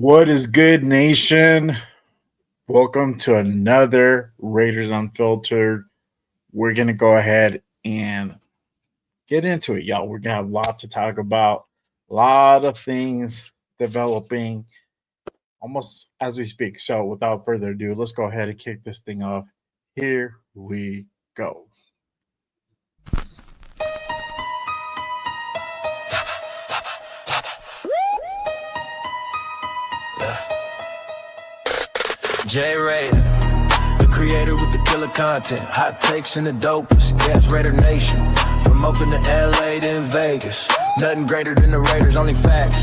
What is good, nation? Welcome to another Raiders Unfiltered. We're going to go ahead and get into it, y'all. We're going to have a lot to talk about, a lot of things developing almost as we speak. So, without further ado, let's go ahead and kick this thing off. Here we go. J Raider, the creator with the killer content, hot takes and the dopest. Gas Raider Nation, from Oakland to LA to in Vegas. Nothing greater than the Raiders, only facts.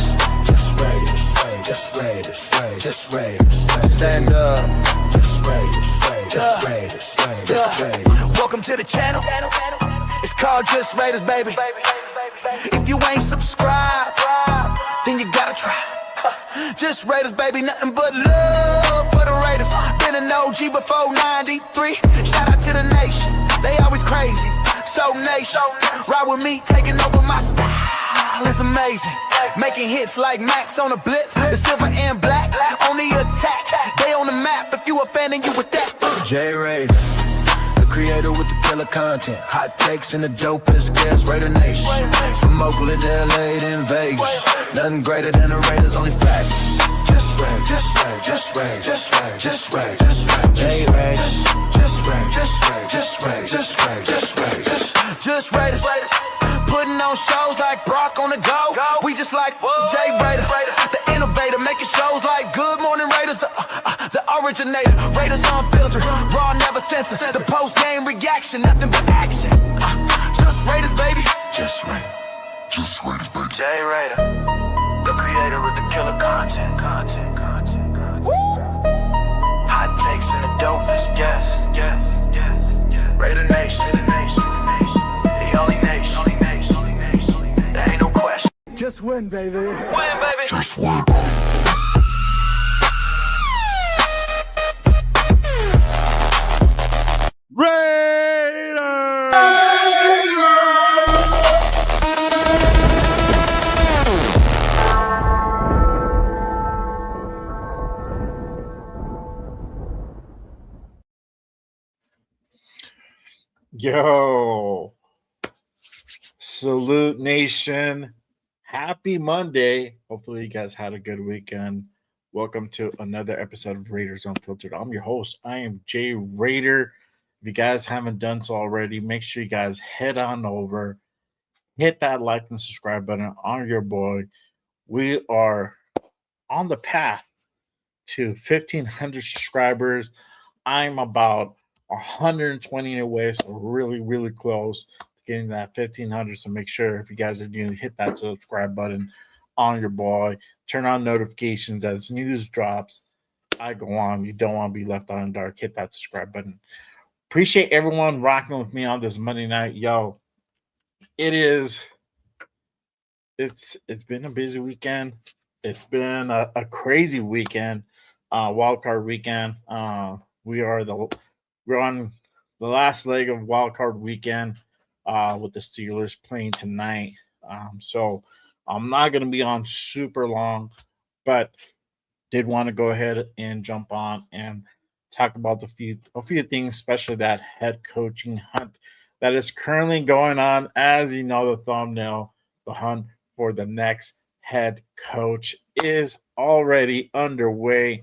Just Raiders, just Raiders, just Raiders. Stand up, just Raiders, just Raiders, just Raiders. Welcome to the channel. It's called Just Raiders, baby. If you ain't subscribed, then you gotta try. Just Raiders, baby, nothing but love for the Raiders. Been an OG before 93. Shout out to the nation, they always crazy. So nation, ride with me, taking over my style. It's amazing, making hits like Max on the blitz. The silver and black, on the attack. They on the map, if you a fan and you with that. J Raider, the creator with the killer content, hot takes and the dopest. Gas Raider Nation, from Oakland to LA to in Vegas. Nothing greater than the Raiders, only facts. Just Raiders, just Raiders, just Raiders, just Raiders, just Raiders, just Raiders, J Raiders, just Raiders, just Raiders, just Raiders, just Raiders, just Raiders. Putting on shows like Brock on the go. We just like J Raider, the innovator, making shows like Good Morning Raiders, the originator. Raiders Unfiltered, raw, never censored. The post-game reaction, nothing but action. Just Raiders, baby. Just Raiders. Just Raiders, baby. J Raider, the creator with the killer content. Hot takes and the dopest, yes. Raider Nation, the only nation. There ain't no question. Just win, baby. Win, baby. Just win. Yo, salute nation. Happy Monday. Hopefully, you guys had a good weekend. Welcome to another episode of Raiders Unfiltered. I'm your host. I am Jay Raider. If you guys haven't done so already, make sure you guys head on over, hit that like and subscribe button on your boy. We are on the path to 1,500 subscribers. I'm about 120 away, so really close to getting that 1,500. So make sure if you guys are new, hit that subscribe button on your boy. Turn on notifications as news drops. I go on. You don't want to be left on the dark. Hit that subscribe button. Appreciate everyone rocking with me on this Monday night. Yo, it's been a busy weekend. It's been a crazy weekend. Wild card weekend. We're on the last leg of wild card weekend with the Steelers playing tonight. So I'm not going to be on super long, but did want to go ahead and jump on and talk about a few things, especially that head coaching hunt that is currently going on. As you know, the thumbnail, the hunt for the next head coach is already underway.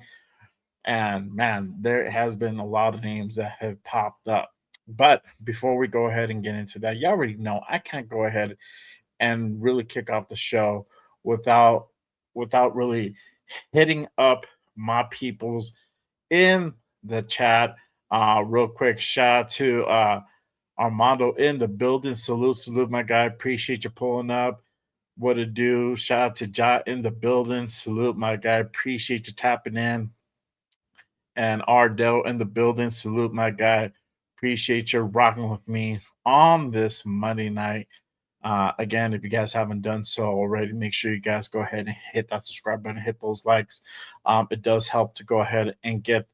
And man, there has been a lot of names that have popped up. But before we go ahead and get into that, you already know I can't go ahead and really kick off the show without really hitting up my peoples in the chat. Real quick, shout out to Armando in the building. Salute, my guy. Appreciate you pulling up. What it do? Shout out to Ja in the building. Salute, my guy. Appreciate you tapping in. And Ardell in the building. Salute, my guy. Appreciate you rocking with me on this Monday night. Again, if you guys haven't done so already, make sure you guys go ahead and hit that subscribe button, hit those likes. It does help to go ahead and get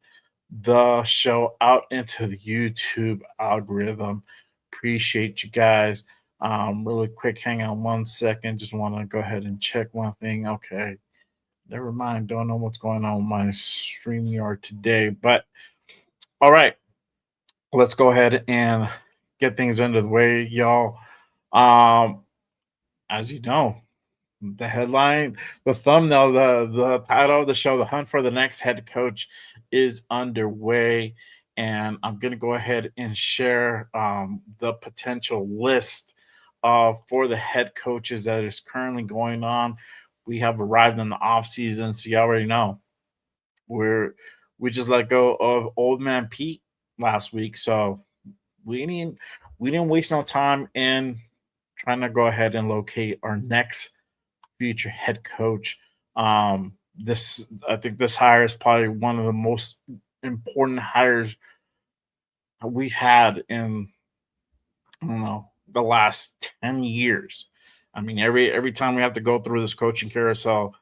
the show out into the YouTube algorithm. Appreciate you guys. Really quick, hang on 1 second. Just want to go ahead and check one thing. Okay. Never mind. Don't know what's going on with my StreamYard today. But all right, let's go ahead and get things under the way, y'all. Um, as you know, the headline, the thumbnail, the title of the show, "The Hunt for the Next Head Coach," is underway, and I'm gonna go ahead and share the potential list for the head coaches that is currently going on. We have arrived in the off season, so you already know we're we just let go of Old Man Pete last week, so we didn't we didn't waste no time in trying to go ahead and locate our next future head coach. This I think this hire is probably one of the most important hires we've had in I don't know the last 10 years. I mean, every time we have to go through this coaching carousel,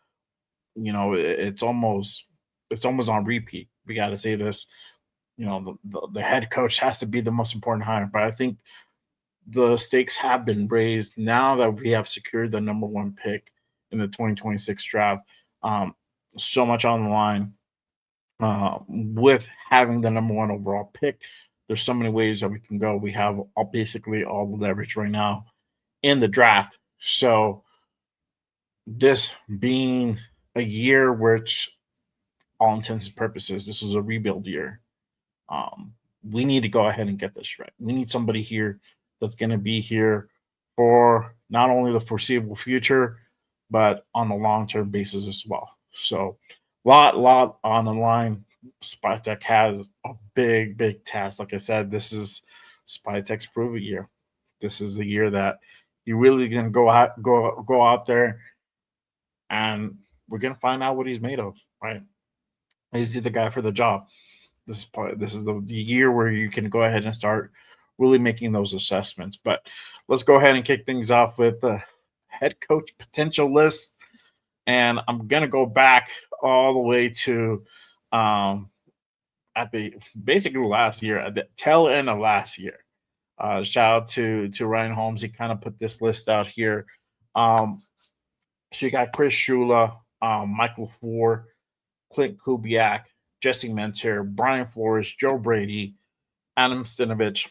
it's almost on repeat. We got to say this. The head coach has to be the most important hire, but I think the stakes have been raised now that we have secured the number one pick in the 2026 draft. Um, so much on the line with having the number one overall pick. There's so many ways that we can go. We have basically all the leverage right now in the draft. So this being a year which all intents and purposes, this is a rebuild year. We need to go ahead and get this right. We need somebody here that's going to be here for not only the foreseeable future, but on the long term basis as well. So, lot on the line. Spytech has a big task. Like I said, this is Spytech's prove it year. This is the year that you really going to go out there, and we're going to find out what he's made of. Right? Is he the guy for the job? This is the year where you can go ahead and start really making those assessments. But let's go ahead and kick things off with the head coach potential list. And I'm gonna go back all the way to at the basically last year, at the tail end of last year. Shout out to Ryan Holmes. He kind of put this list out here. Um, so you got Chris Shula, Michael Four, Clint Kubiak, Jesse Mentor, Brian Flores, Joe Brady, Adam Stinovich,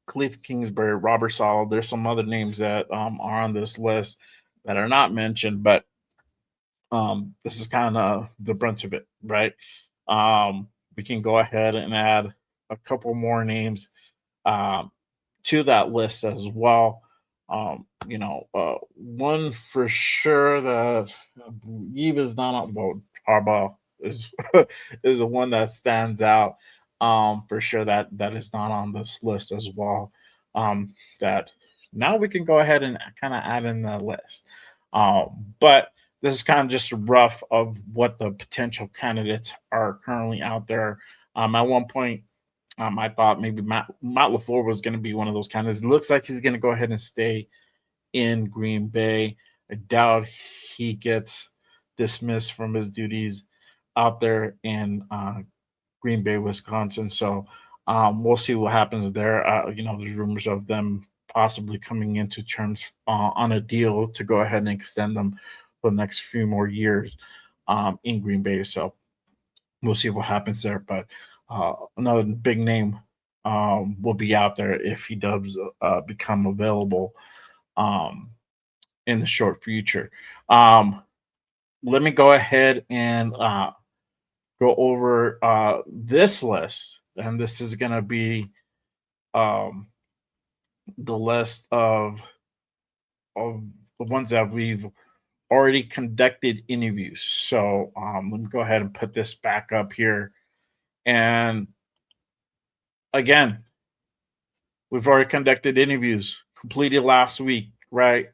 Cliff Kingsbury, Robert Sala. There's some other names that are on this list that are not mentioned, but this is kind of the brunt of it, right? We can go ahead and add a couple more names um, to that list as well. One for sure that I believe is not on. Well, Harbaugh is is the one that stands out for sure that is not on this list as well. That now we can go ahead and kind of add in the list. But this is kind of just a rough of what the potential candidates are currently out there. At one point, I thought maybe Matt LaFleur was going to be one of those candidates. It looks like he's going to go ahead and stay in Green Bay. I doubt he gets dismissed from his duties out there in Green Bay, Wisconsin. So we'll see what happens there. There's rumors of them possibly coming into terms on a deal to go ahead and extend them for the next few more years in Green Bay. So we'll see what happens there. But another big name will be out there if he does become available um, in the short future. Let me go ahead and go over this list, and this is going to be um, the list of the ones that we've already conducted interviews. So let me go ahead and put this back up here. And again, we've already conducted interviews, completed last week, right?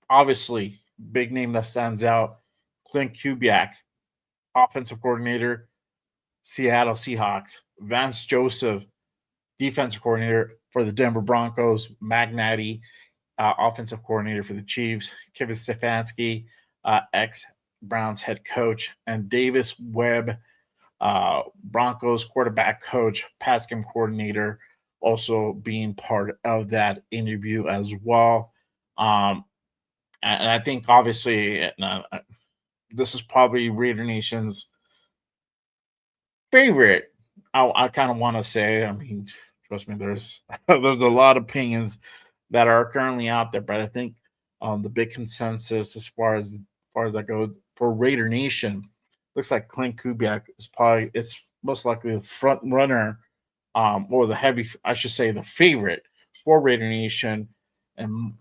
Obviously, big name that stands out, Clint Kubiak, offensive coordinator, Seattle Seahawks. Vance Joseph, defensive coordinator for the Denver Broncos. Magnati, offensive coordinator for the Chiefs. Kevin Stefanski, ex-Browns head coach. And Davis Webb, Broncos quarterback coach, pass game coordinator, also being part of that interview as well. And I think obviously this is probably Raider Nation's favorite. I kind of want to say. I mean, trust me, there's there's a lot of opinions that are currently out there, but I think the big consensus as far as I go for Raider Nation looks like Clint Kubiak is probably it's most likely the front runner, or the heavy, I should say, the favorite for Raider Nation, and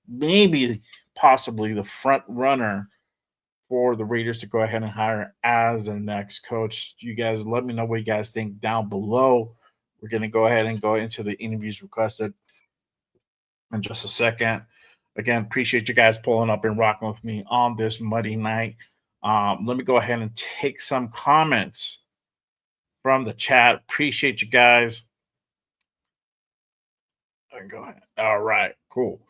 maybe possibly the front runner for the Raiders to go ahead and hire as their next coach. You guys let me know what you guys think down below. We're going to go ahead and go into the interviews requested in just a second. Again, appreciate you guys pulling up and rocking with me on this muddy night. Let me go ahead and take some comments from the chat. Appreciate you guys. Go ahead. All right, cool.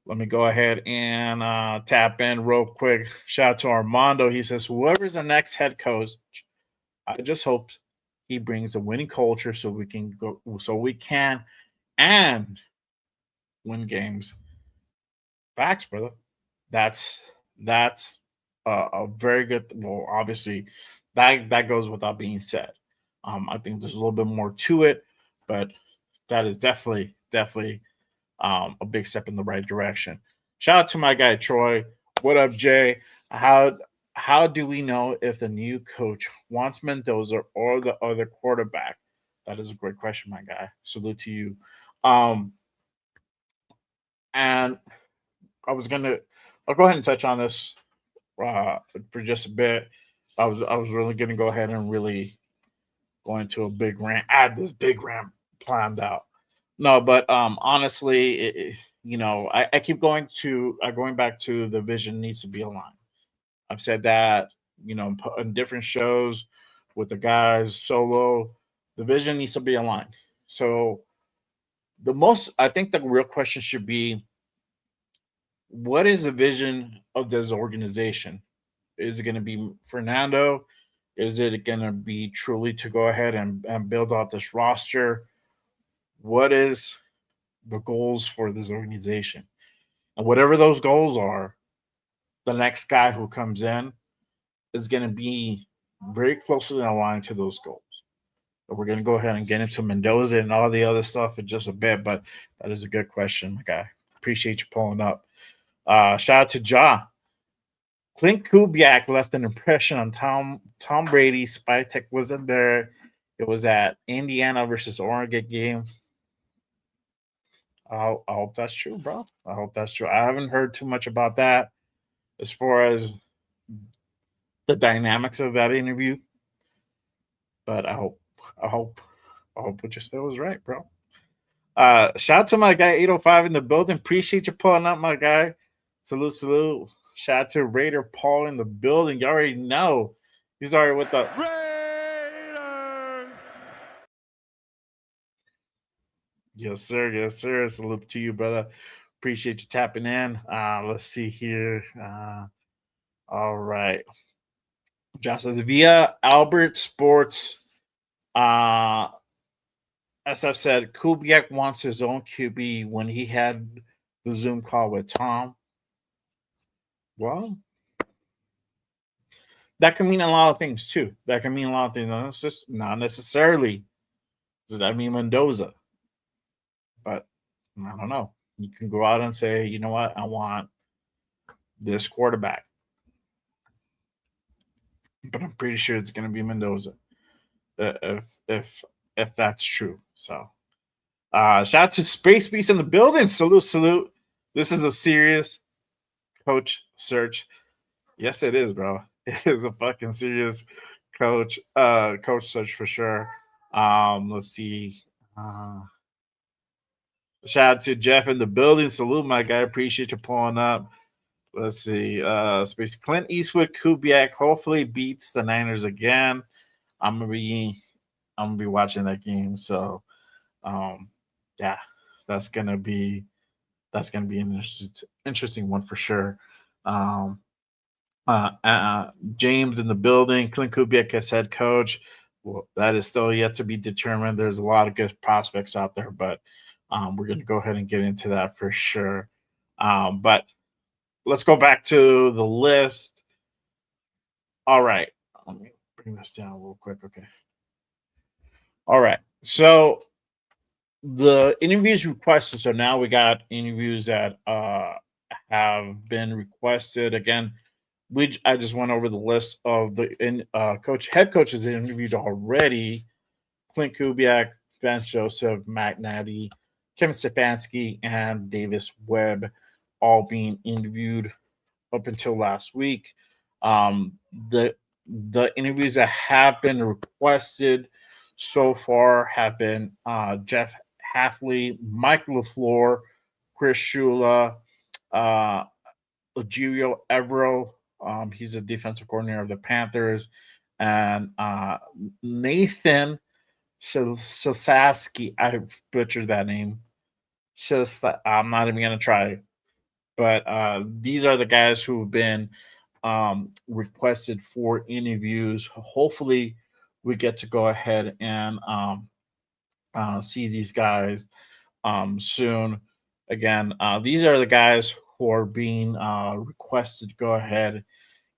Let me go ahead and tap in real quick. Shout out to Armando. He says, whoever's the next head coach, I just hope he brings a winning culture so we can and win games. Facts, brother. That's a very good. Well, obviously, that goes without being said. I think there's a little bit more to it, but that is definitely a big step in the right direction. Shout out to my guy Troy. What up, Jay? How do we know if the new coach wants Mendoza or the other quarterback? That is a great question, my guy. Salute to you. Um, and I'll go ahead and touch on this for just a bit. I was really gonna go ahead and really go into a big rant. Add this big rant planned out. No, but honestly, I keep going back to the vision needs to be aligned. I've said that, in different shows with the guys solo, the vision needs to be aligned. So I think the real question should be, what is the vision of this organization? Is it going to be Fernando? Is it going to be truly to go ahead and build out this roster? What is the goals for this organization? And whatever those goals are, the next guy who comes in is going to be very closely aligned to those goals. But we're going to go ahead and get into Mendoza and all the other stuff in just a bit, but that is a good question, my guy. Appreciate you pulling up. Shout out to Ja. Clint Kubiak left an impression on Tom Brady. Spytech wasn't there. It was at Indiana versus Oregon game. I hope that's true, bro. I hope that's true. I haven't heard too much about that as far as the dynamics of that interview, but I hope, what you said was right, bro. Shout out to my guy 805 in the building. Appreciate you pulling up, my guy. Salute. Shout out to Raider Paul in the building. You already know he's already with the Raiders. Yes, sir. Salute to you, brother. Appreciate you tapping in. Let's see here. All right. Josh says via Albert Sports. SF said Kubiak wants his own QB when he had the Zoom call with Tom. Well, that can mean a lot of things too. That can mean a lot of things. Not necessarily does that mean Mendoza, but I don't know. You can go out and say, you know what, I want this quarterback, but I'm pretty sure it's going to be Mendoza if that's true. So, shout out to Space Beast in the building. Salute. This is a serious coach search. Yes, it is, bro. It is a fucking serious coach search for sure. Let's see. Shout out to Jeff in the building. Salute, my guy. Appreciate you pulling up. Let's see. Space Clint Eastwood Kubiak hopefully beats the Niners again. I'm gonna be watching that game. So yeah, that's gonna be an interesting one for sure. James in the building. Clint Kubiak as head coach. Well, that is still yet to be determined. There's a lot of good prospects out there, but we're going to go ahead and get into that for sure. But let's go back to the list. All right. Let me bring this down real quick. Okay. All right. So the interviews requested. So now we got interviews that have been requested. Again, I just went over the list of the head coaches that interviewed already. Clint Kubiak, Vance Joseph, Matt Nagy, Kevin Stefanski, and Davis Webb all being interviewed up until last week. The interviews that have been requested so far have been Jeff Halfley, Mike LaFleur, Chris Shula, uh, Eugeo Evero. He's a defensive coordinator of the Panthers, and Nathan Shasaski. I butchered that name. I'm not even gonna try, but these are the guys who've been requested for interviews. Hopefully, we get to go ahead and see these guys soon. Again, these are the guys who are being requested to go ahead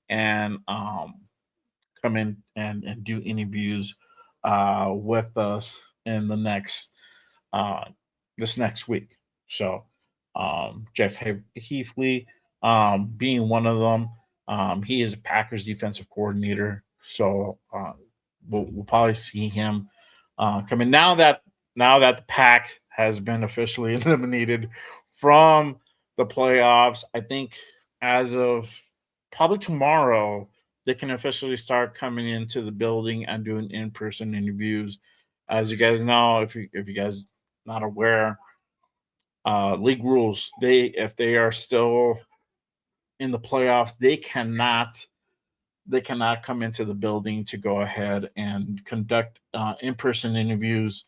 and come in and do interviews with us in the next this next week. So Jeff Heafley being one of them. He is a Packers defensive coordinator, so we'll probably see him coming now that the pack has been officially eliminated from the playoffs. I think as of probably tomorrow, they can officially start coming into the building and doing in-person interviews. As you guys know, if you guys not aware, league rules, if they are still in the playoffs, they cannot come into the building to go ahead and conduct in-person interviews.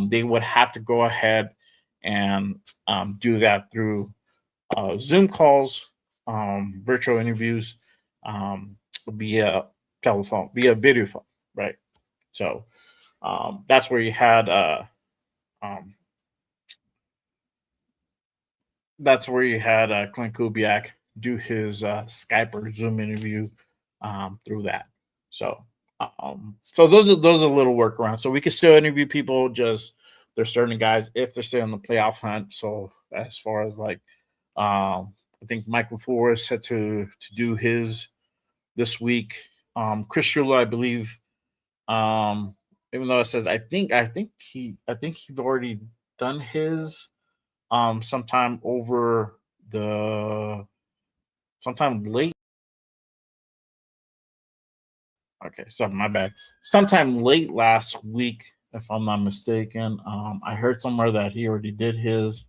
They would have to go ahead and do that through Zoom calls, virtual interviews, via telephone, via video phone, right? So that's where you had um, Clint Kubiak do his Skype or Zoom interview through that. So those are little workarounds. So we can still interview people. Just there's certain guys if they're still in the playoff hunt. So as far as like, I think Michael LaFleur is set to do his this week. Chris Shula, I believe, even though it says I think he's already done his sometime over the sometime late. Okay, so my bad. Sometime late last week, if I'm not mistaken. I heard somewhere that he already did his,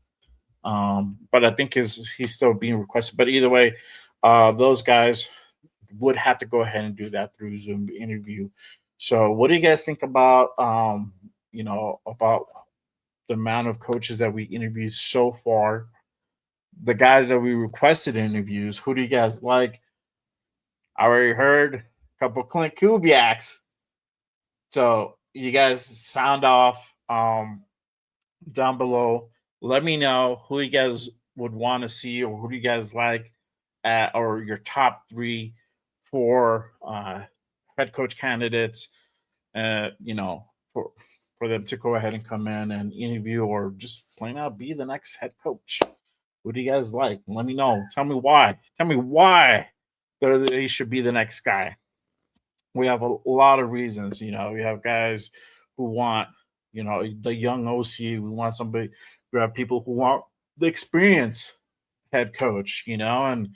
but I think he's still being requested. But either way, those guys would have to go ahead and do that through Zoom interview. So, what do you guys think about about the amount of coaches that we interviewed so far? The guys that we requested interviews. Who do you guys like? I already heard a couple Clint Kubiaks. So you guys sound off down below. Let me know who you guys would want to see or who do you guys like or your top three for head coach candidates, for them to go ahead and come in and interview or just plain out be the next head coach. Who do you guys like? Let me know. Tell me why. Tell me why they should be the next guy. We have a lot of reasons. We have guys who want, the young OC. We want somebody. We have people who want the experience head coach. And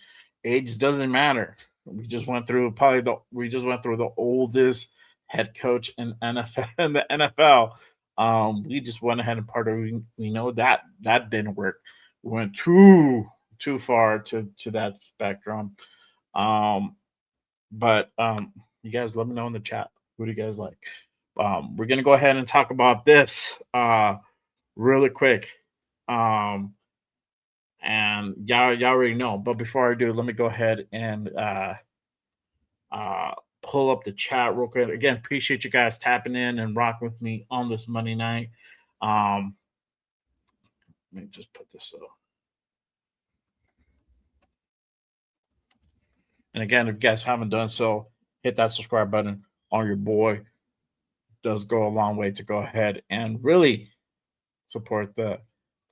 age doesn't matter. We just went through the oldest head coach in NFL in the NFL. We just went ahead and we know that didn't work. We went too far to that spectrum. But you guys let me know in the chat. Who do you guys like? We're gonna go ahead and talk about this really quick. And y'all already know. But before I do, let me go ahead and pull up the chat real quick. Again, appreciate you guys tapping in and rocking with me on this Monday night. Let me just put this up. And again, if you guys haven't done so, hit that subscribe button on your boy. Does go a long way to go ahead and really support the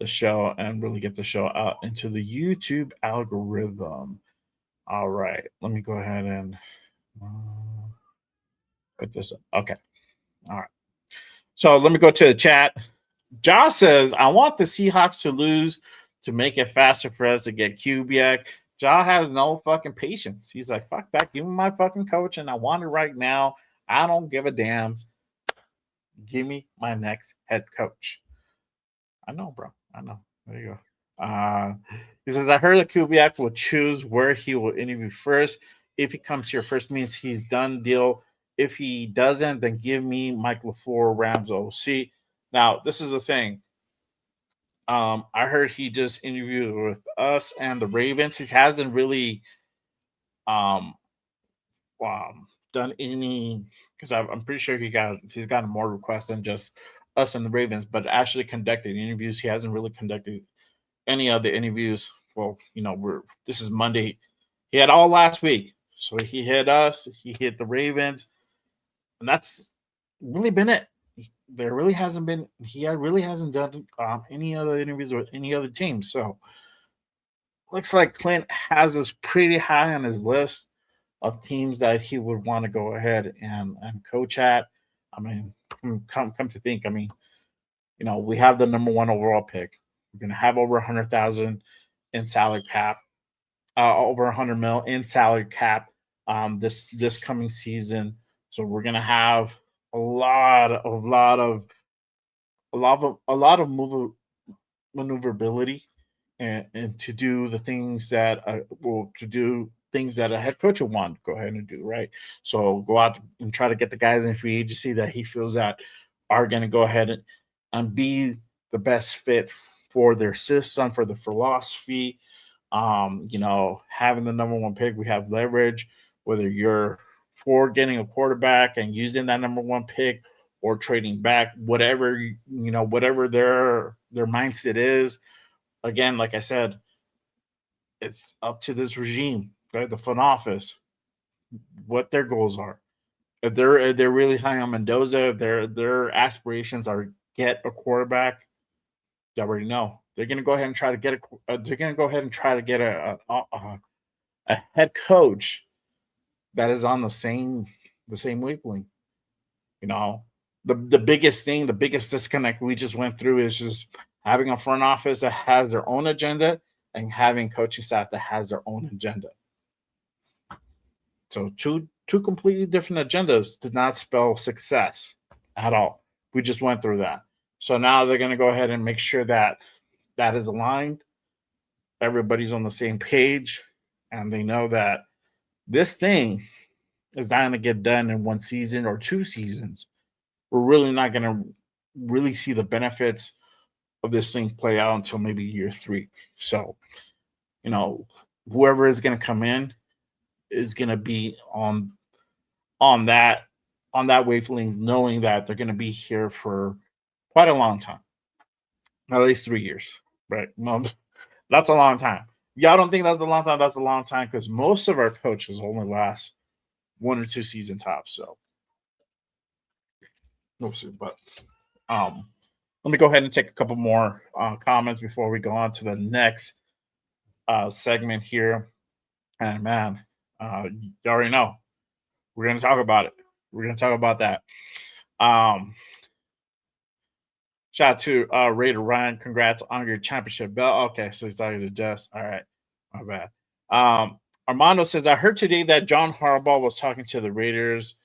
show and really get the show out into the YouTube algorithm. All right, let me go ahead and put this up. Okay, all right. So let me go to the chat. Josh says, I want the Seahawks to lose to make it faster for us to get Kubiak. Josh has no fucking patience. He's like, fuck that. Give me my fucking coach, and I want it right now. I don't give a damn. Give me my next head coach. I know, bro. I know. There you go. He says, I heard that Kubiak will choose where he will interview first. If he comes here first, means he's done deal. If he doesn't, then give me Mike LaFleur, Rams OC. Now, this is the thing. I heard he just interviewed with us and the Ravens. He hasn't really um, done any, because I'm pretty sure he's gotten more requests than just us and the Ravens, but actually conducted interviews. He hasn't really conducted any of the interviews. Well, this is Monday. He had all last week, so he hit us. He hit the Ravens, and that's really been it. There really hasn't been. He really hasn't done any other interviews with any other team. So looks like Clint has us pretty high on his list of teams that he would want to go ahead and coach at. I mean, come to think, I mean, we have the number one overall pick. We're gonna have over 100,000 in salary cap, over 100 mil in salary cap this coming season. So we're gonna have a lot of maneuverability and to do the things that a head coach would want to go ahead and do, right? So go out and try to get the guys in free agency that he feels that are going to go ahead and be the best fit for their system, for the philosophy. Having the number one pick, we have leverage, whether you're for getting a quarterback and using that number one pick or trading back, whatever whatever their mindset is. Again, like I said, it's up to this regime, right? The front office, what their goals are. If they're really high on Mendoza, their aspirations are get a quarterback. You already know they're going to go ahead and try to get a head coach that is on the same wavelength. The biggest thing, the biggest disconnect we just went through is just having a front office that has their own agenda and having coaching staff that has their own agenda. So two completely different agendas did not spell success at all. We just went through that. So now they're going to go ahead and make sure that is aligned. Everybody's on the same page, and they know that this thing is not going to get done in one season or 2 seasons. We're really not going to really see the benefits of this thing play out until maybe year 3. So, whoever is going to come in is going to be on that wavelength, knowing that they're going to be here for quite a long time, at least 3 years, right? No, that's a long time. Y'all don't think that's a long time? That's a long time because most of our coaches only last 1 or 2 season tops. So, but let me go ahead and take a couple more comments before we go on to the next segment here. And man, you already know we're going to talk about it. We're going to talk about that. Shout out to Raider Ryan. Congrats on your championship belt. Okay, so he's talking to Jess. All right, my bad. Armando says, I heard today that John Harbaugh was talking to the Raiders.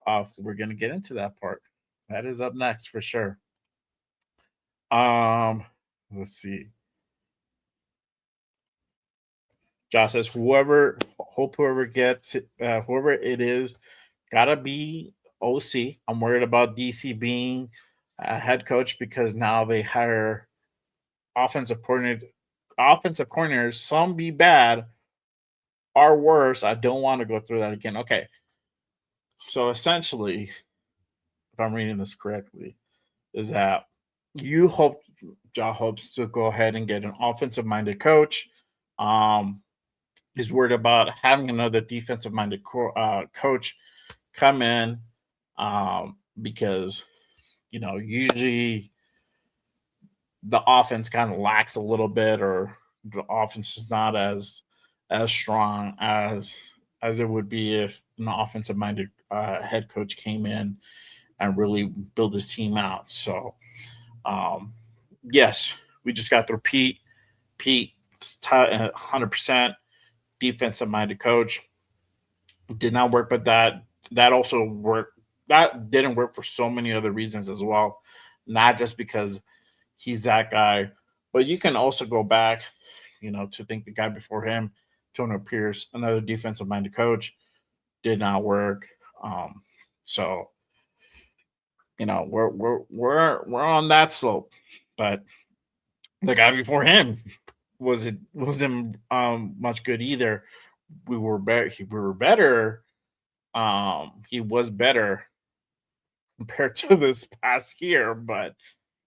We're going to get into that part. That is up next for sure. Let's see. Josh says, whoever gets it, whoever it is, gotta be OC. I'm worried about DC being a head coach because now they hire offensive coordinators. Some be bad or worse. I don't want to go through that again. Okay. So essentially, if I'm reading this correctly, is that Josh hopes to go ahead and get an offensive-minded coach. He's worried about having another defensive-minded coach come in because usually the offense kind of lacks a little bit, or the offense is not as strong as it would be if an offensive minded head coach came in and really build his team out. So um, yes, we just got through Pete. Pete, 100% defensive minded coach. Did not work, but that also worked. That didn't work for so many other reasons as well, not just because he's that guy, but you can also go back, to think the guy before him, Tony Pierce, another defensive minded coach, did not work. So we're on that slope, but the guy before him wasn't much good either. We were better. We were better. He was better compared to this past year, but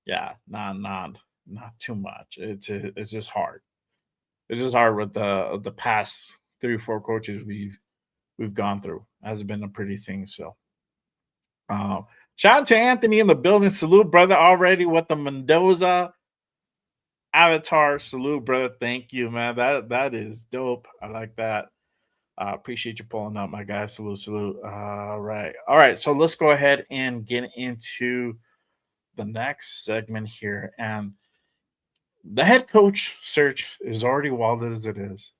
yeah, not too much. It's just hard. It's just hard with the past 3 or 4 coaches we've gone through. Hasn't been a pretty thing. So shout out to Anthony in the building. Salute, brother, already with the Mendoza avatar. Salute, brother. Thank you, man. That is dope. I like that. Appreciate you pulling up, my guy. Salute, salute. All right. So let's go ahead and get into the next segment here. And the head coach search is already wild as it is.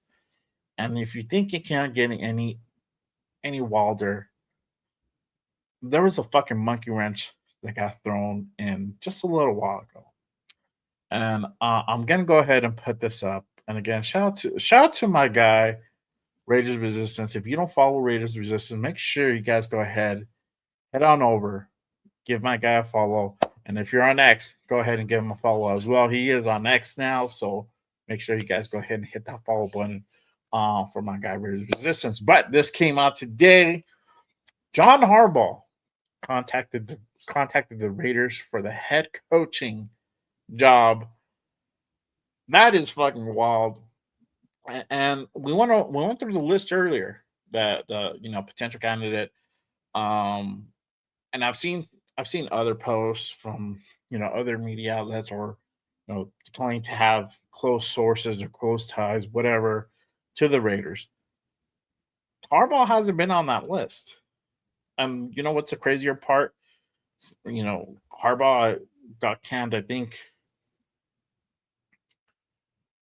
And if you think it can't get any wilder, there was a fucking monkey wrench that got thrown in just a little while ago. And I'm gonna go ahead and put this up. And again, shout out to my guy, Raiders Resistance. If you don't follow Raiders Resistance, make sure you guys go ahead, head on over, give my guy a follow. And if you're on X, go ahead and give him a follow as well. He is on X now, so make sure you guys go ahead and hit that follow button for my guy Raiders Resistance. But this came out today. John Harbaugh contacted the Raiders for the head coaching job. That is fucking wild. And we went through the list earlier, that potential candidate. And I've seen other posts from other media outlets, or claiming to have close sources or close ties, whatever, to the Raiders. Harbaugh hasn't been on that list. And you know what's the crazier part? Harbaugh got canned, I think,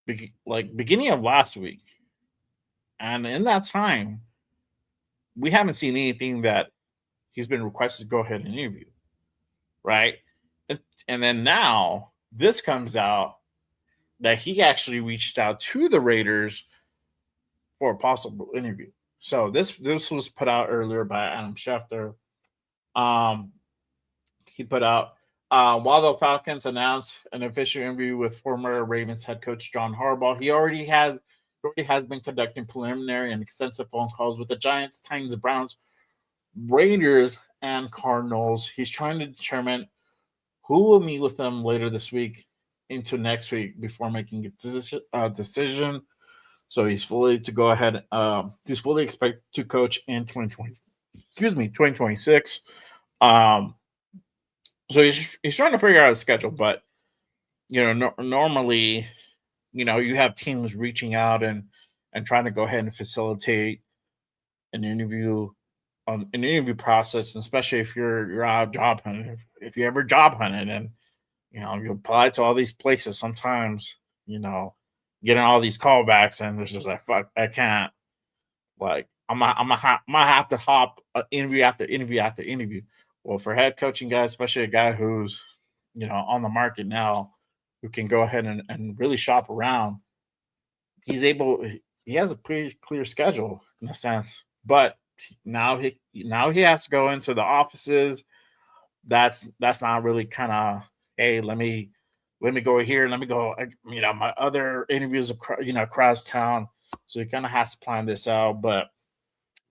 beginning of last week, and in that time, we haven't seen anything that he's been requested to go ahead and interview, right? And then now this comes out that he actually reached out to the Raiders for a possible interview. So this was put out earlier by Adam Schefter. He put out, while the Falcons announced an official interview with former Ravens head coach John Harbaugh, he already has been conducting preliminary and extensive phone calls with the Giants, Titans, Browns, Raiders, and Cardinals. He's trying to determine who will meet with them later this week into next week before making a decision. So he's fully to go ahead. He's fully expected to coach in 2026. So he's trying to figure out his schedule, but normally, you have teams reaching out and trying to go ahead and facilitate an interview process, and especially if you're out job hunting. If you ever job hunted and you apply to all these places, sometimes getting all these callbacks, and there's just like, fuck, I can't. Like I'm gonna have to hop interview after interview after interview. Well, for head coaching guys, especially a guy who's on the market now, who can go ahead and really shop around, he has a pretty clear schedule in a sense. But now he has to go into the offices. That's not really kind of, hey, let me go here, let me go, my other interviews across town. So he kind of has to plan this out. But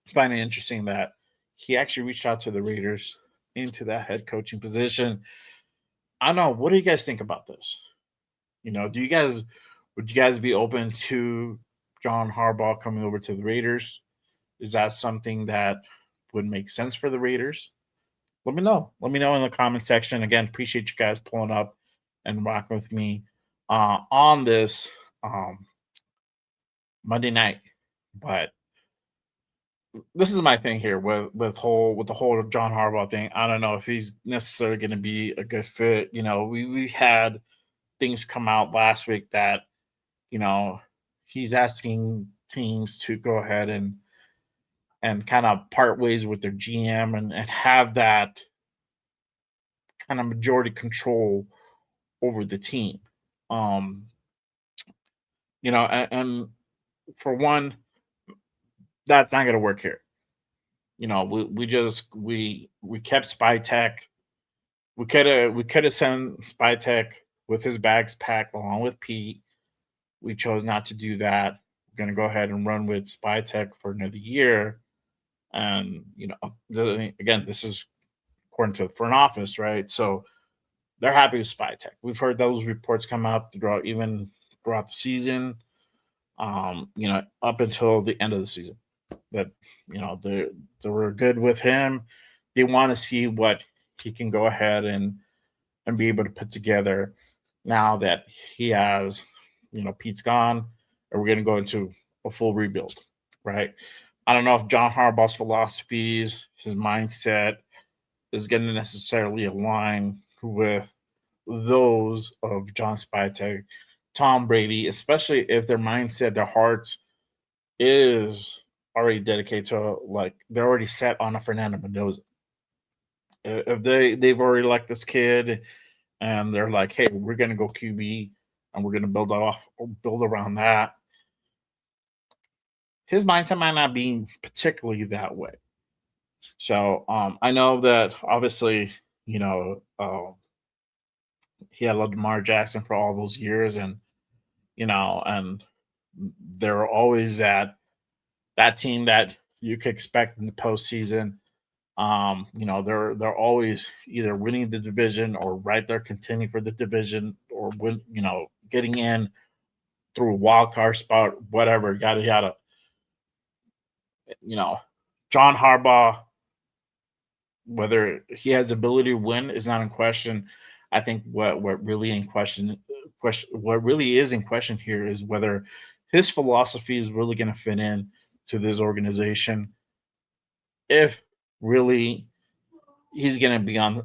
I find it interesting that he actually reached out to the Raiders into that head coaching position. I don't know. What do you guys think about this? Would you guys be open to John Harbaugh coming over to the Raiders? Is that something that would make sense for the Raiders, let me know. Let me know in the comment section. Again, appreciate you guys pulling up and rocking with me on this Monday night. But this is my thing here with the whole John Harbaugh thing. I don't know if he's necessarily going to be a good fit. We had things come out last week that you know he's asking teams to go ahead and kind of part ways with their GM and have that kind of majority control over the team. Um, and for one, that's not going to work here. We kept Spy Tech. We could have sent Spy Tech with his bags packed along with Pete. We chose not to do that. We're going to go ahead and run with Spy Tech for another year. And again, this is according to the front office, right? So they're happy with Spy Tech. We've heard those reports come out throughout the season. Up until the end of the season, that they were good with him. They want to see what he can go ahead and be able to put together now that he has, Pete's gone, and we're going to go into a full rebuild, right? I don't know if John Harbaugh's philosophies, his mindset is going to necessarily align with those of John Spytek, Tom Brady, especially if their mindset, their hearts is already dedicated to, like, they're already set on a Fernando Mendoza. If they've already liked this kid and they're like, hey, we're gonna go QB and we're gonna build around that. His mindset might not be particularly that way. So I know that obviously, he had Lamar Jackson for all those years, and and they're always that team that you could expect in the postseason. They're always either winning the division or right there contending for the division or getting in through a wild card spot, whatever, yada yada. John Harbaugh, whether he has ability to win is not in question. I think what really is in question here is whether his philosophy is really going to fit in to this organization. If really he's going to be on,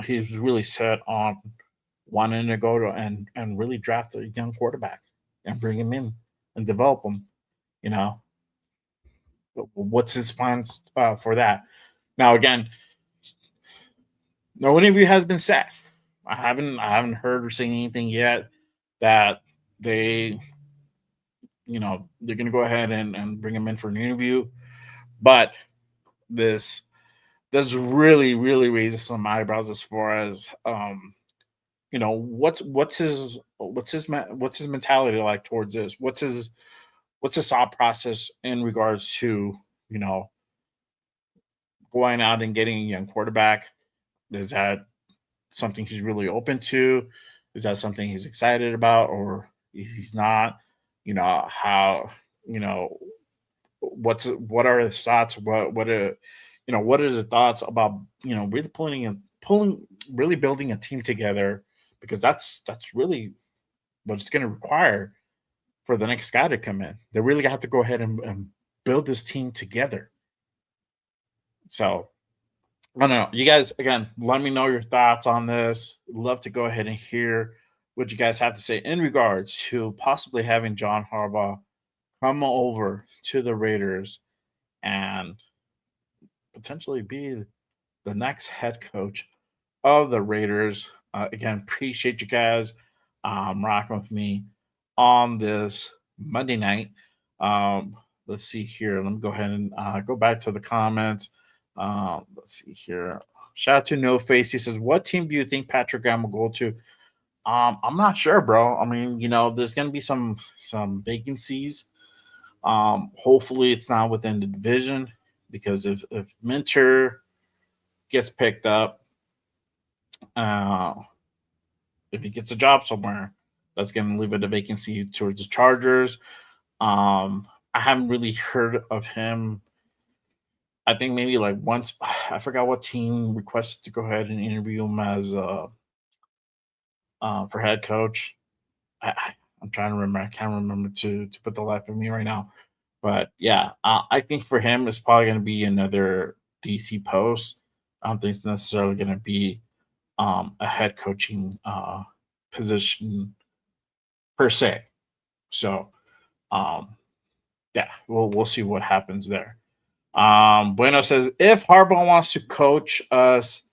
he's really set on wanting to go to and really draft a young quarterback and bring him in and develop him. What's his plans for that? Now, again, no interview has been set. I haven't heard or seen anything yet that they're gonna go ahead and bring him in for an interview. But this does really, really raise some eyebrows as far as what's his mentality like towards this? What's his thought process in regards to going out and getting a young quarterback? Is that something he's really open to? Is that something he's excited about, or he's not? How what are his thoughts? What what is his thoughts about really building a team together, because that's really what it's going to require for the next guy to come in. They really have to go ahead and build this team together. So I don't know. You guys, again, let me know your thoughts on this. Love to go ahead and hear what you guys have to say in regards to possibly having John Harbaugh come over to the Raiders and potentially be the next head coach of the Raiders. Again, appreciate you guys rocking with me on this Monday night. Let's see here. Let me go ahead and go back to the comments. Let's see here. Shout out to No Face. He says, "What team do you think Patrick Graham will go to?" I'm not sure, bro. I mean, there's gonna be some vacancies. Hopefully, it's not within the division, because if Minter gets picked up, if he gets a job somewhere, that's gonna leave it a vacancy towards the Chargers. I haven't really heard of him I think maybe like once I forgot what team requested to go ahead and interview him as for head coach. I'm trying to remember. I can't remember to put the life of me right now. But yeah, I think for him it's probably going to be another DC post. I don't think it's necessarily going to be a head coaching position per se. So um, yeah, we'll see what happens there. Bueno says if Harbaugh wants to coach us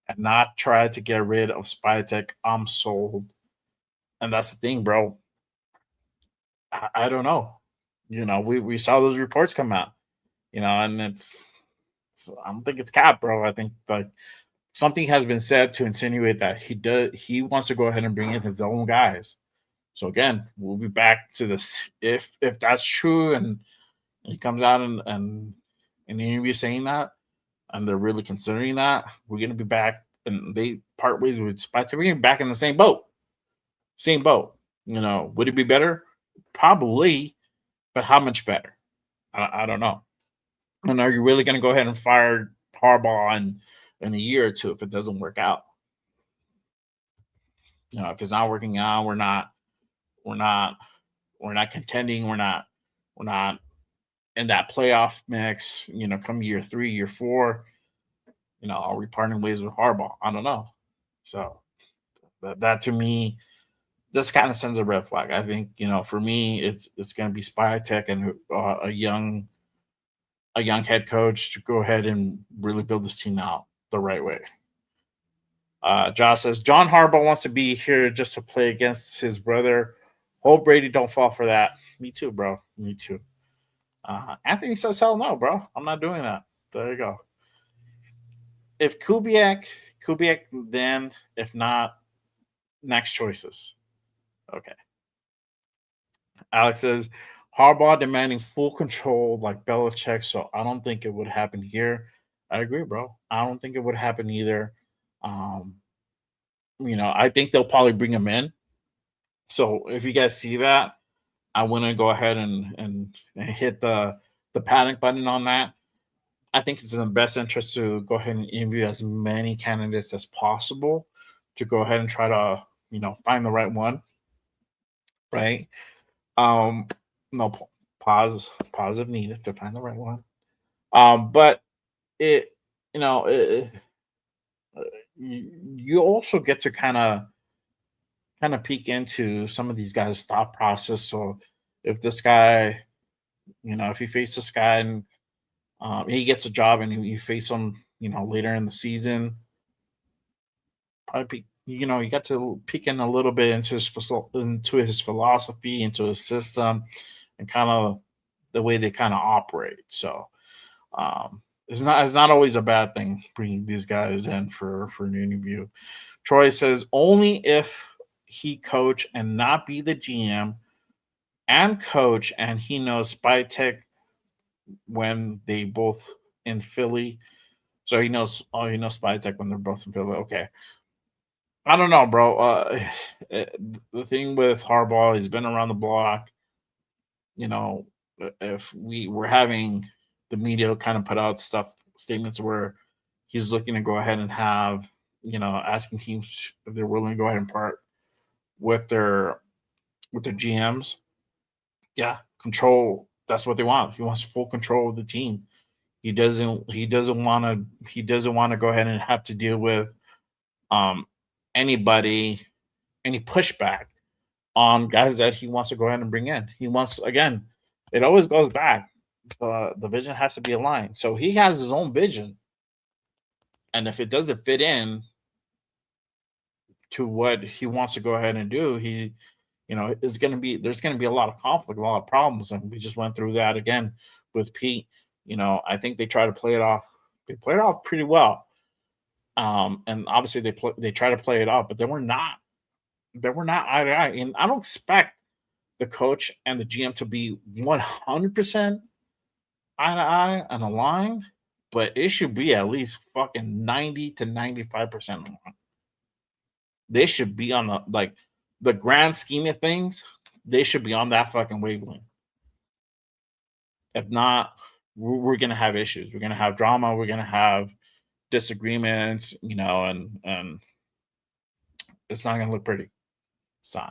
and not try to get rid of Spytech, I'm sold. And that's the thing, bro. I don't know. We saw those reports come out. And I don't think it's cap, bro. I think like something has been said to insinuate that he wants to go ahead and bring in his own guys. So again, we'll be back to this if that's true and he comes out and interview saying that and they're really considering that, we're gonna be back and they part ways with Spytek. We're gonna be back in the same boat. Same boat. Would it be better? Probably, but how much better? I don't know. And are you really going to go ahead and fire Harbaugh in a year or two if it doesn't work out? If it's not working out, we're not, we're not contending. We're not in that playoff mix. Come year 3, year 4, are we parting ways with Harbaugh? I don't know. So that to me, this kind of sends a red flag. I think for me, it's going to be Spytech and a young head coach to go ahead and really build this team out the right way. Josh says John Harbaugh wants to be here just to play against his brother. Hope Brady don't fall for that. Me too, bro. Me too. Anthony says hell no, bro. I'm not doing that. There you go. If Kubiak, then if not, next choices. Okay. Alex says Harbaugh demanding full control like Belichick, so I don't think it would happen here. I agree, bro. I don't think it would happen either. Um, I think they'll probably bring him in. So if you guys see that, I want to go ahead and hit the panic button on that. I think it's in the best interest to go ahead and interview as many candidates as possible to go ahead and try to find the right one, right? No pause if needed to find the right one. But it you know it, you also get to kind of peek into some of these guys' thought process. So if this guy, if you face this guy and he gets a job and you face him, later in the season, probably you got to peek in a little bit into his philosophy, into his system, and kind of the way they kind of operate. So it's not always a bad thing bringing these guys in for an interview. Troy says only if he coach and not be the GM and coach, and he knows Spytech when they both in Philly. So he knows Spytech when they're both in Philly. Okay. I don't know, bro. The thing with Harbaugh, he's been around the block. You know, if we were having the media kind of put out statements where he's looking to go ahead and have, asking teams if they're willing to go ahead and part with their GMs. Yeah, control. That's what they want. He wants full control of the team. He doesn't want to go ahead and have to deal with um anybody, any pushback on guys that he wants to go ahead and bring in. He wants, again, it always goes back. The vision has to be aligned. So he has his own vision. And if it doesn't fit in to what he wants to go ahead and do, there's going to be a lot of conflict, a lot of problems. And we just went through that again with Pete. I think they try to play it off. They played it off pretty well. And obviously they try to play it off, but they were not eye to eye. And I don't expect the coach and the GM to be 100% eye to eye and aligned, but it should be at least fucking 90 to 95% aligned. They should be on the grand scheme of things. They should be on that fucking wavelength. If not, we're going to have issues. We're going to have drama. We're going to have disagreements, and it's not going to look pretty. So,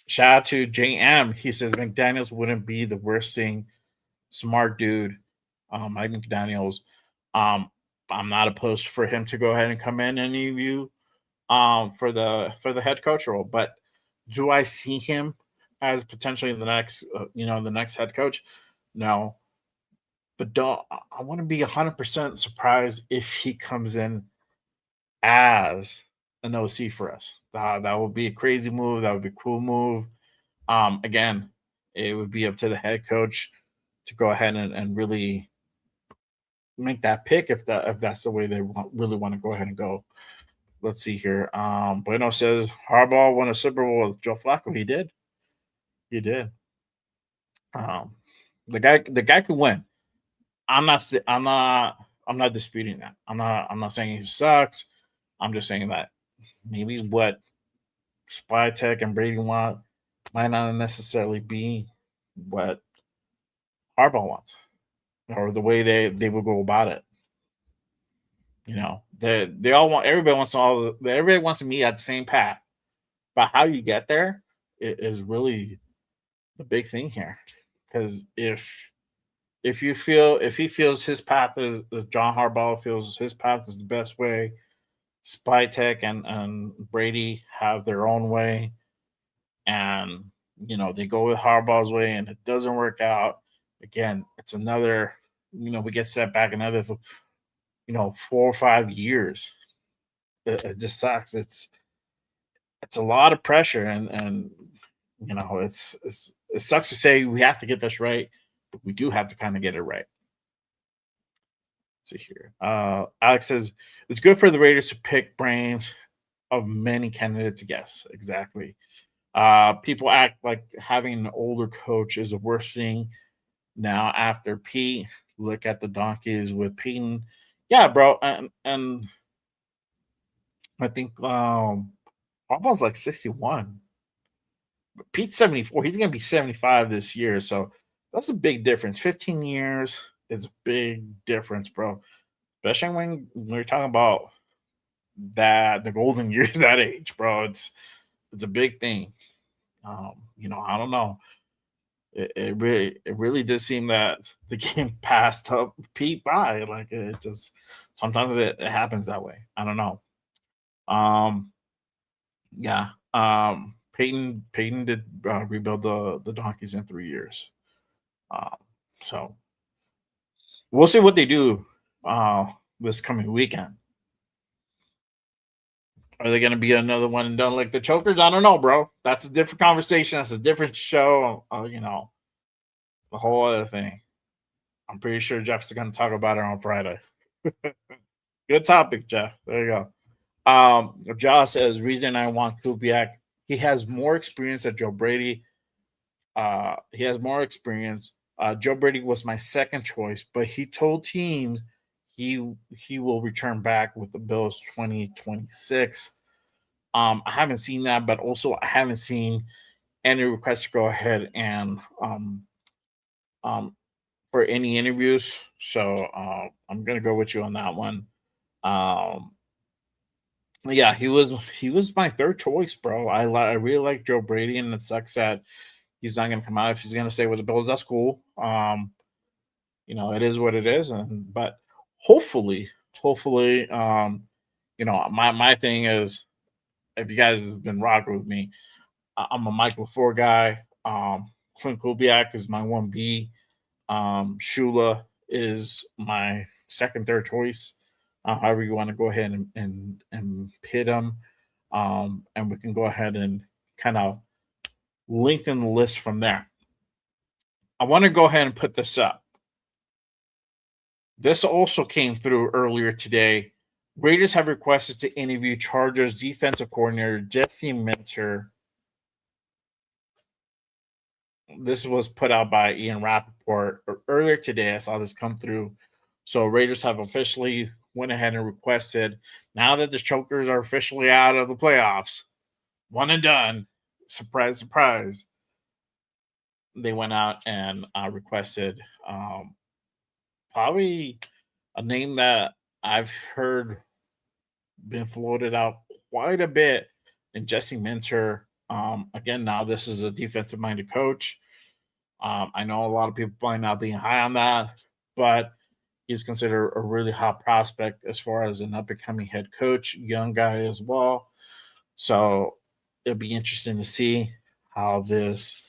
shout out to JM. He says McDaniels wouldn't be the worst thing. Smart dude. Mike McDaniels. Um, I'm not opposed for him to go ahead and come in and interview for the head coach role, but do I see him as potentially the next head coach? No, but don't I want to be 100% surprised if he comes in as an OC for us. That would be a crazy move. That would be a cool move. Again, it would be up to the head coach to go ahead and really make that pick if that's the way they really want to go ahead and go. Let's see here. Bueno says Harbaugh won a Super Bowl with Joe Flacco. He did. He did. Um, the guy could win. I'm not. I'm not. I'm not disputing that. I'm not saying he sucks. I'm just saying that maybe what Spy Tech and Brady want might not necessarily be what Harbaugh wants, or the way they would go about it. They all want everybody wants to meet at the same path, but how you get there is really the big thing here. Because if he feels his path is if John Harbaugh feels his path is the best way, Spy Tech and Brady have their own way, and they go with Harbaugh's way and it doesn't work out. Again, it's another we get set back another 4 or 5 years. It just sucks. It's a lot of pressure, and it sucks to say we have to get this right, but we do have to kind of get it right. Let's see here. Alex says it's good for the Raiders to pick brains of many candidates. Yes, exactly. People act like having an older coach is the worst thing now after Pete. Look at the Donkeys with Peyton. Yeah, bro, and I think Harbaugh's like 61. Pete's 74. He's going to be 75 this year. So that's a big difference. 15 years is a big difference, bro. Especially when we're talking about the golden years, that age, bro. It's a big thing. I don't know. It really does seem that the game passed up Pete by. Like it just sometimes it happens that way. I don't know. Um, yeah. Peyton did rebuild the donkeys in 3 years. Um, so we'll see what they do this coming weekend. Are they going to be another one and done like the Chokers? I don't know, bro. That's a different conversation. That's a different show. The whole other thing. I'm pretty sure Jeff's going to talk about it on Friday. Good topic, Jeff. There you go. Josh says reason I want Kubiak. He has more experience than Joe Brady. He has more experience. Joe Brady was my second choice, but he told teams he will return back with the Bills 2026. I haven't seen that, but also I haven't seen any requests to go ahead and um, for any interviews. So I'm gonna go with you on that one. Um, yeah, he was my third choice, bro. I really like Joe Brady, and it sucks that he's not gonna come out. If he's gonna stay with the Bills, that's cool. It is what it is, but hopefully, my thing is if you guys have been rocking with me, I'm a Mike LaFleur guy. Clint Kubiak is my 1B. Shula is my second, third choice. However you want to go ahead and pit them. And we can go ahead and kind of lengthen the list from there. I want to go ahead and put this up. This also came through earlier today. Raiders have requested to interview Chargers defensive coordinator Jesse Minter. This was put out by Ian Rappaport earlier today. I saw this come through. So Raiders have officially went ahead and requested, now that the Chokers are officially out of the playoffs, one and done, surprise, surprise, they went out and requested probably a name that I've heard been floated out quite a bit in Jesse Minter. Again, now this is a defensive minded coach. I know a lot of people might not being high on that, but he's considered a really hot prospect as far as an up and coming head coach, young guy as well. So it'll be interesting to see how this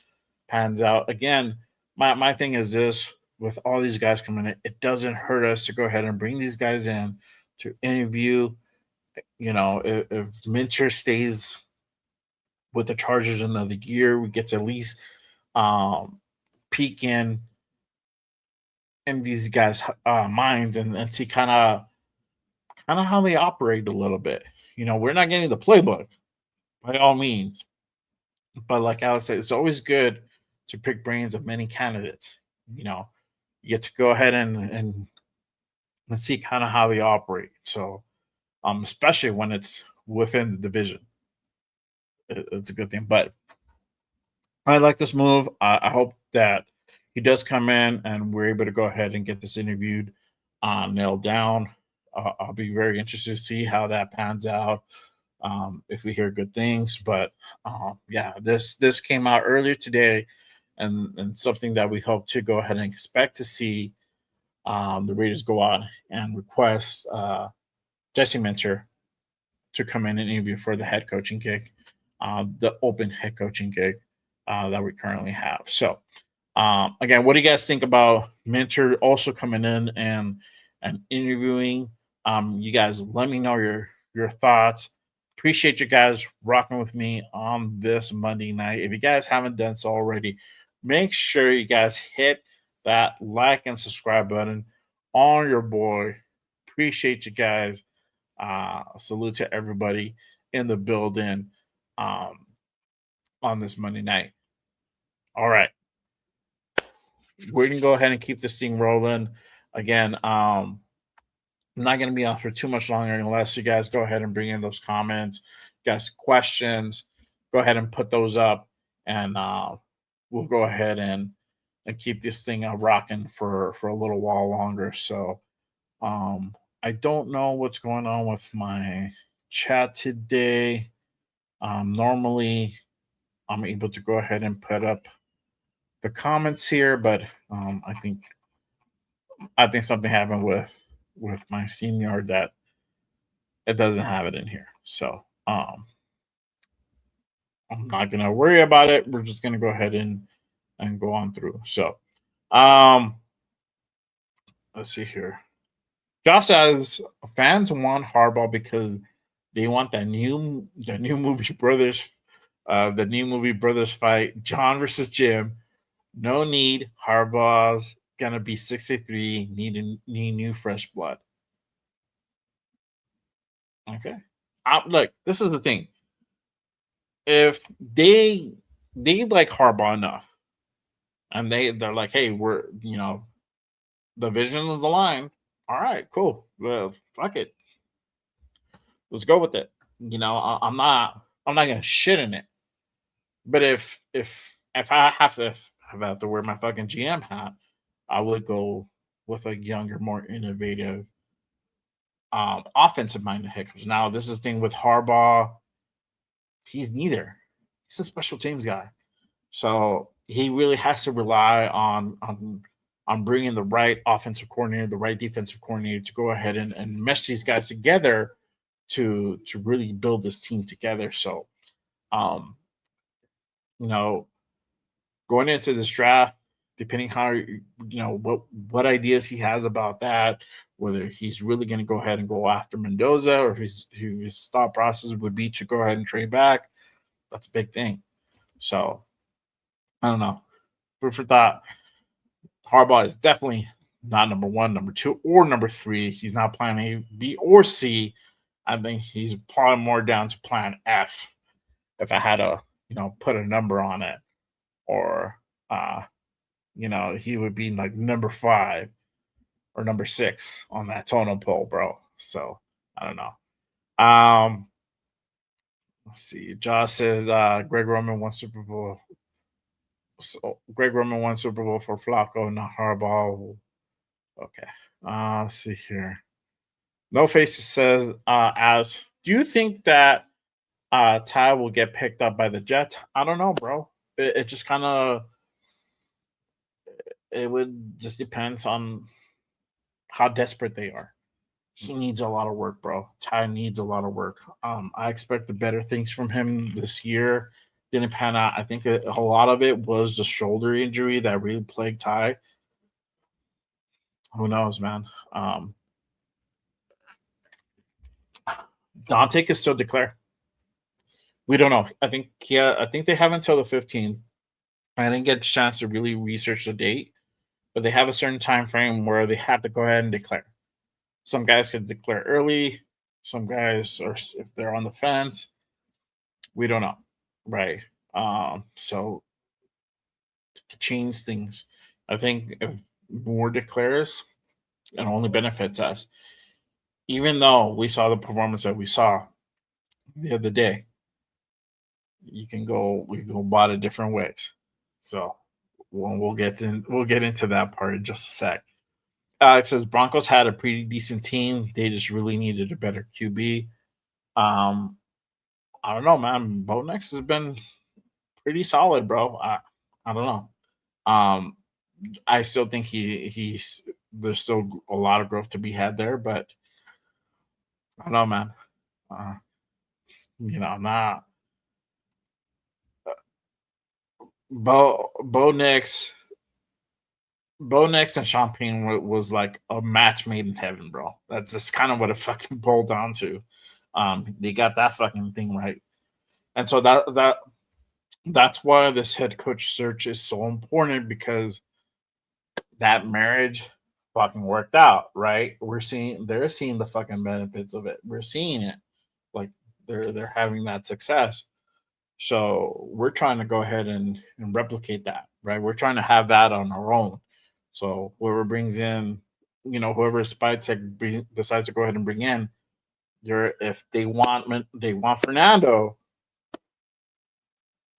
pans out. Again, my thing is this: with all these guys coming in, it doesn't hurt us to go ahead and bring these guys in to interview. If Minter stays with the Chargers another year, we get to at least um, peek in these guys' minds and see kind of how they operate a little bit. We're not getting the playbook by all means, but like Alex said, it's always good to pick brains of many candidates. You know, you get to go ahead and see kind of how they operate. So, especially when it's within the division, it's a good thing. But I like this move. I hope that he does come in and we're able to go ahead and get this interviewed, nailed down. I'll be very interested to see how that pans out. If we hear good things, but yeah, this came out earlier today, and something that we hope to go ahead and expect to see the Raiders go out and request Jesse Minter to come in and interview for the head coaching gig, the open head coaching gig that we currently have. So, again, what do you guys think about Minter also coming in and interviewing? You guys, let me know your thoughts. Appreciate you guys rocking with me on this Monday night. If you guys haven't done so already, make sure you guys hit that like and subscribe button on your boy. Appreciate you guys. Salute to everybody in the building um, on this Monday night. All right. We're going to go ahead and keep this thing rolling. Again, I'm not going to be on for too much longer unless you guys go ahead and bring in those comments, guys, questions. Go ahead and put those up, and we'll go ahead and keep this thing rocking for a little while longer. So, I don't know what's going on with my chat today. Normally, I'm able to go ahead and put up the comments here, but I think something happened with my StreamYard that it doesn't have it in here. So I'm not gonna worry about it. We're just gonna go ahead and go on through. So um let's see here. Josh says fans want Harbaugh because they want the new movie brothers, the new movie brothers fight, John versus Jim. No need. Harbaugh's gonna be 63. Need new fresh blood. Okay. Look, this is the thing. If they like Harbaugh enough, and they're like, hey, we're the vision of the line. All right, cool. Well, fuck it. Let's go with it. I'm not gonna shit in it. But if I have to wear my fucking GM hat, I would go with a younger, more innovative, offensive minded head coach. Now, this is the thing with Harbaugh. He's neither. He's a special teams guy, so he really has to rely on bringing the right offensive coordinator, the right defensive coordinator to go ahead and mesh these guys together to really build this team together. So, um, you know, going into this draft, depending how what ideas he has about that, whether he's really going to go ahead and go after Mendoza or his thought process would be to go ahead and trade back. That's a big thing. So I don't know. Food for thought. Harbaugh is definitely not number one, number two, or number three. He's not plan A, B, or C. I think he's probably more down to plan F if I had to, put a number on it. Or he would be like number 5 or number 6 on that totem pole, bro. So I don't know. Let's see. Josh says Greg Roman won Super Bowl So Greg Roman won Super Bowl for Flacco, not Harbaugh. Okay. Let's see here. No Faces says, as do you think that Ty will get picked up by the Jets? I don't know, bro. It just kind of it would just depends on how desperate they are. He needs a lot of work, bro. Ty needs a lot of work. I expected better things from him this year. Didn't pan out. I think a lot of it was the shoulder injury that really plagued Ty. Who knows, man? Dante can still declare. We don't know. I think I think they have until the 15th. I didn't get a chance to really research the date, but they have a certain time frame where they have to go ahead and declare. Some guys can declare early. Some guys are if they're on the fence. We don't know, right? So to change things, I think if more declares, it only benefits us. Even though we saw the performance that we saw the other day, we can go about it different ways. So we'll get into that part in just a sec. Alex says Broncos had a pretty decent team. They just really needed a better QB. I don't know, man. Bo Nix has been pretty solid, bro. I don't know. Um, I still think he's there's still a lot of growth to be had there, but I don't know, man. Uh, I'm not Bo Nix. Bo Nix and Sean Payne was like a match made in heaven, bro. That's just kind of what it fucking boiled down to. They got that fucking thing right, and so that's why this head coach search is so important because that marriage fucking worked out, right? They're seeing the fucking benefits of it. We're seeing it, like they're having that success. So we're trying to go ahead and replicate that, right? We're trying to have that on our own. So whoever brings in, whoever Spy Tech decides to go ahead and bring in, if they want Fernando,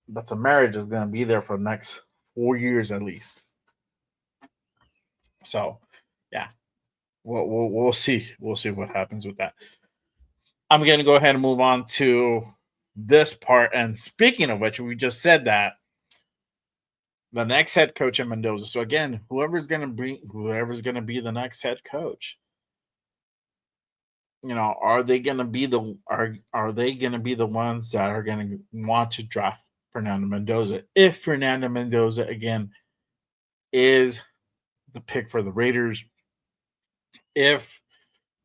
that's a marriage is going to be there for the next 4 years at least. So, yeah, we'll see. We'll see what happens with that. I'm going to go ahead and move on to this part. And speaking of which, we just said that the next head coach in Mendoza. So again, whoever's going to be the next head coach, are they going to be are they going to be the ones that are going to want to draft Fernando Mendoza? If Fernando Mendoza again is the pick for the Raiders, if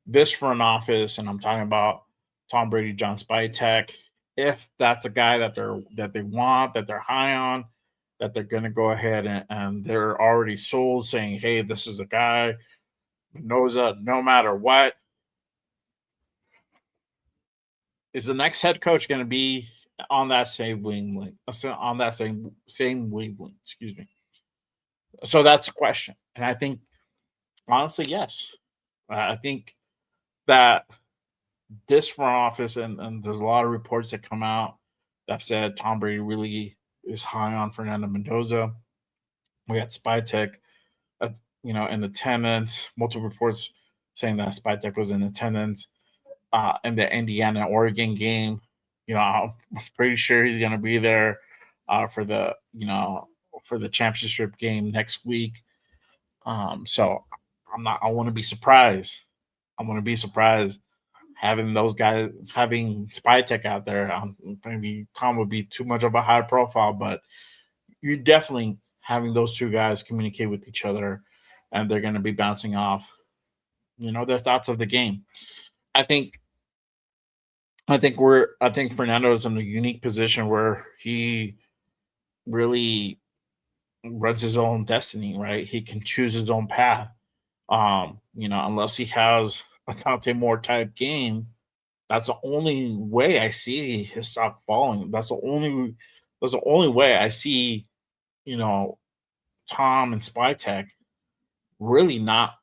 this front office, and I'm talking about Tom Brady, John Spytek, if that's a guy that they want, that they're high on, that they're going to go ahead and they're already sold, saying, "Hey, this is a guy Mendoza, no matter what." Is the next head coach going to be on that same wavelength? On that same wavelength, excuse me. So that's a question, and I think honestly, yes. I think that this front office, and there's a lot of reports that come out that said Tom Brady really is high on Fernando Mendoza. We had Spytek, in attendance. Multiple reports saying that Spytek was in attendance in the Indiana Oregon game. I'm pretty sure he's going to be there for the championship game next week. So I want to be surprised. I want to be surprised having those guys, having Spytek out there. Maybe Tom would be too much of a high profile, but you definitely having those two guys communicate with each other, and they're going to be bouncing off, their thoughts of the game. I think Fernando is in a unique position where he really runs his own destiny, right? He can choose his own path. Unless he has a Dante Moore type game, that's the only way I see his stock falling. That's the only way I see, Tom and Spytek really not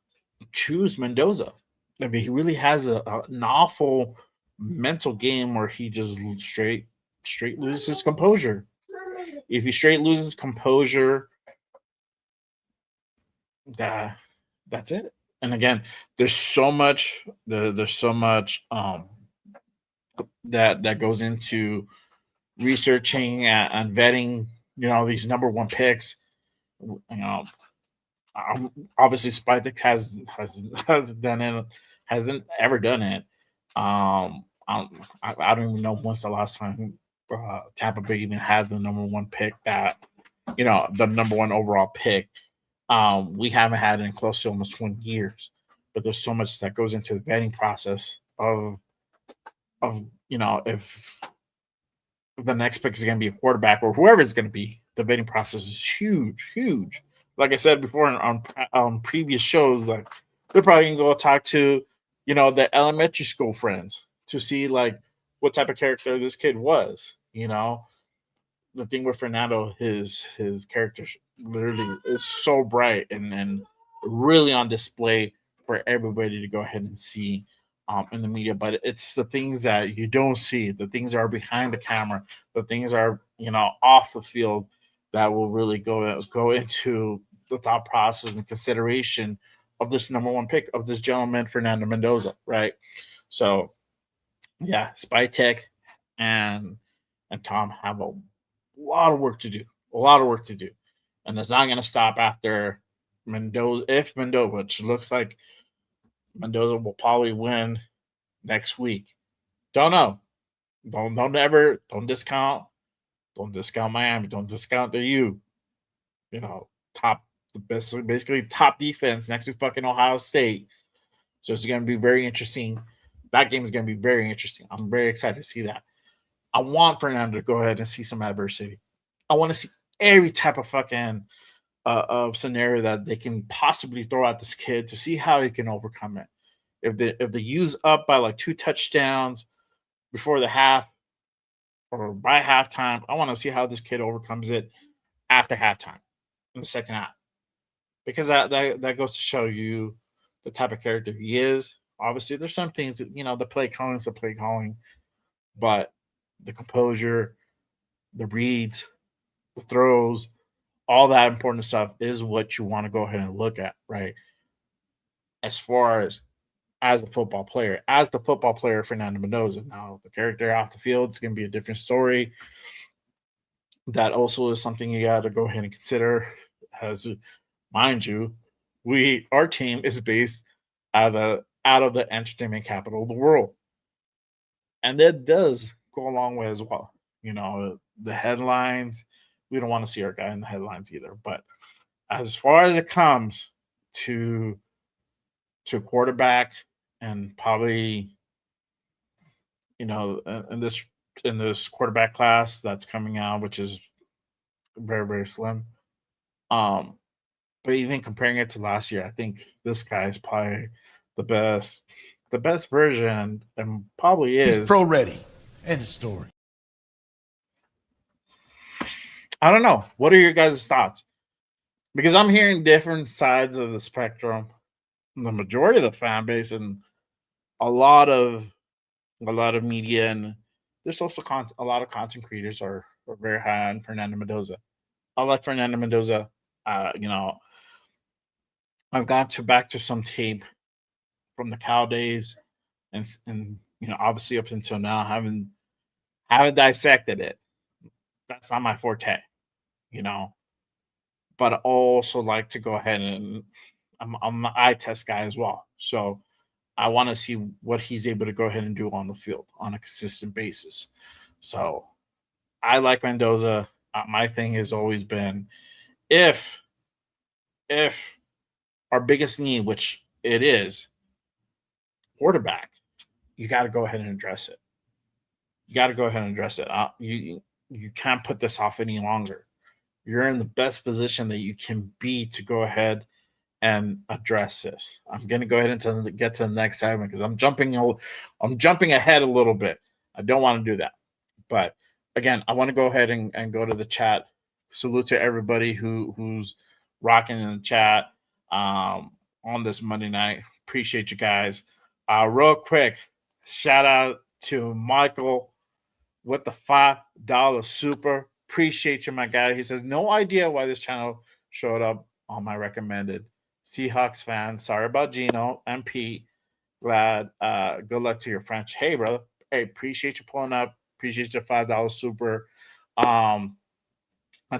choose Mendoza. I mean, he really has an awful mental game where he just straight loses his composure. If he straight loses composure, that's it. And again, there's so much there's so much that goes into researching and vetting, these number one picks. You know, obviously Spytek has done it, hasn't ever done it. I don't even know when's the last time Tampa Bay even had the number one pick, that the number one overall pick. We haven't had it in close to almost 20 years, but there's so much that goes into the vetting process of if the next pick is going to be a quarterback or whoever it's going to be. The vetting process is huge, huge. Like I said before on previous shows, like they're probably going to go talk to the elementary school friends to see like what type of character this kid was. The thing with Fernando, his character literally is so bright and really on display for everybody to go ahead and see in the media. But it's the things that you don't see, the things that are behind the camera, the things that are off the field that will really go into the thought process and consideration of this number one pick of this gentleman Fernando Mendoza, right? So yeah, Spytek and Tom have a lot of work to do. A lot of work to do. And it's not going to stop after Mendoza. If Mendoza, which looks like Mendoza will probably win next week. Don't know. Don't discount. Don't discount Miami. Don't discount the U. Top, the best, basically top defense next to fucking Ohio State. So it's going to be very interesting. That game is going to be very interesting. I'm very excited to see that. I want Fernando to go ahead and see some adversity. I want to see every type of fucking of scenario that they can possibly throw at this kid to see how he can overcome it. If they use up by like 2 touchdowns before the half or by halftime, I want to see how this kid overcomes it after halftime in the second half, because that goes to show you the type of character he is. Obviously, there's some things that the play calling is the play calling, but the composure, the reads, the throws, all that important stuff is what you want to go ahead and look at, right? As far as a football player, Fernando Mendoza. Now, the character off the field is going to be a different story. That also is something you got to go ahead and consider. As mind you, our team is based out of the entertainment capital of the world, and that does go a long way as well. The headlines. We don't want to see our guy in the headlines either. But as far as it comes to quarterback, and probably in this quarterback class that's coming out, which is very, very slim. But even comparing it to last year, I think this guy is probably the best version, and probably is. He's pro ready. End of story. I don't know. What are your guys' thoughts? Because I'm hearing different sides of the spectrum. The majority of the fan base and a lot of media, and there's also a lot of content creators are very high on Fernando Mendoza. I like Fernando Mendoza. I've gone back to some tape from the Cal days, and obviously up until now, haven't dissected it. That's not my forte, But I also like to go ahead and I'm the eye test guy as well. So I want to see what he's able to go ahead and do on the field on a consistent basis. So I like Mendoza. My thing has always been, if our biggest need, which it is, quarterback, you got to go ahead and address it. You can't put this off any longer. You're in the best position that you can be to go ahead and address this. I'm going to go ahead and get to the next segment because I'm jumping ahead a little bit. I don't want to do that. But again, I want to go ahead and go to the chat. Salute to everybody who's rocking in the chat on this Monday night. Appreciate you guys. Real quick, shout out to Michael with the $5 super. appreciate you, my guy. He says, no idea why this channel showed up on my recommended. Seahawks fan. Sorry about Gino and Pete. Glad. Good luck to your French. Hey, brother. Hey, appreciate you pulling up. Appreciate your $5 super. I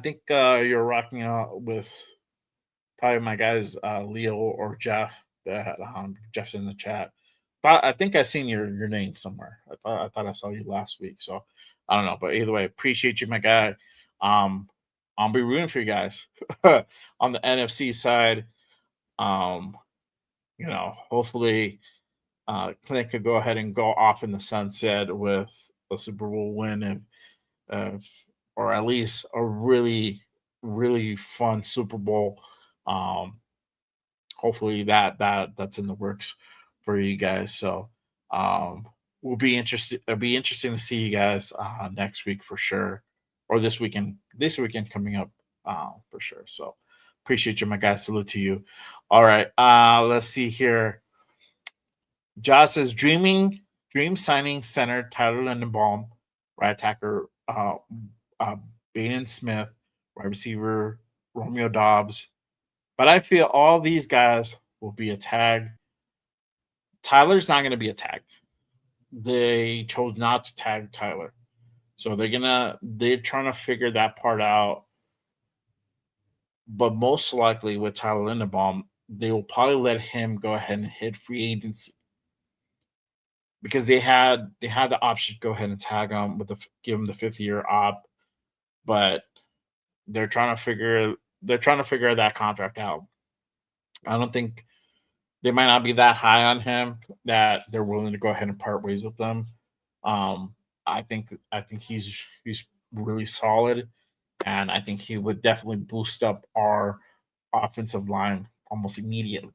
think you're rocking out with probably my guys Leo or Jeff. That Jeff's in the chat. But I think I seen your name somewhere. I thought I saw you last week. So I don't know, but either way, appreciate you, my guy. I'll be rooting for you guys on the NFC side. Um, hopefully Clint could go ahead and go off in the sunset with a Super Bowl win and or at least a really, really fun Super Bowl. Um, Hopefully that's in the works for you guys. So we'll be interested. It'll be interesting to see you guys next week for sure, or this weekend. This weekend coming up for sure. So appreciate you, my guys. Salute to you. All right, let's see here. Josh says dream signing center Tyler Lindenbaum, right attacker Baden Smith, wide receiver Romeo Dobbs. But I feel all these guys will be a tag. Tyler's not going to be a tag. They chose not to tag Tyler. So they're trying to figure that part out. But most likely with Tyler Linderbaum, they will probably let him go ahead and hit free agency. Because they had the option to go ahead and tag him give him the 5th-year op, but they're trying to figure that contract out. I don't think they might not be that high on him that they're willing to go ahead and part ways with them. I think he's really solid, and I think he would definitely boost up our offensive line almost immediately.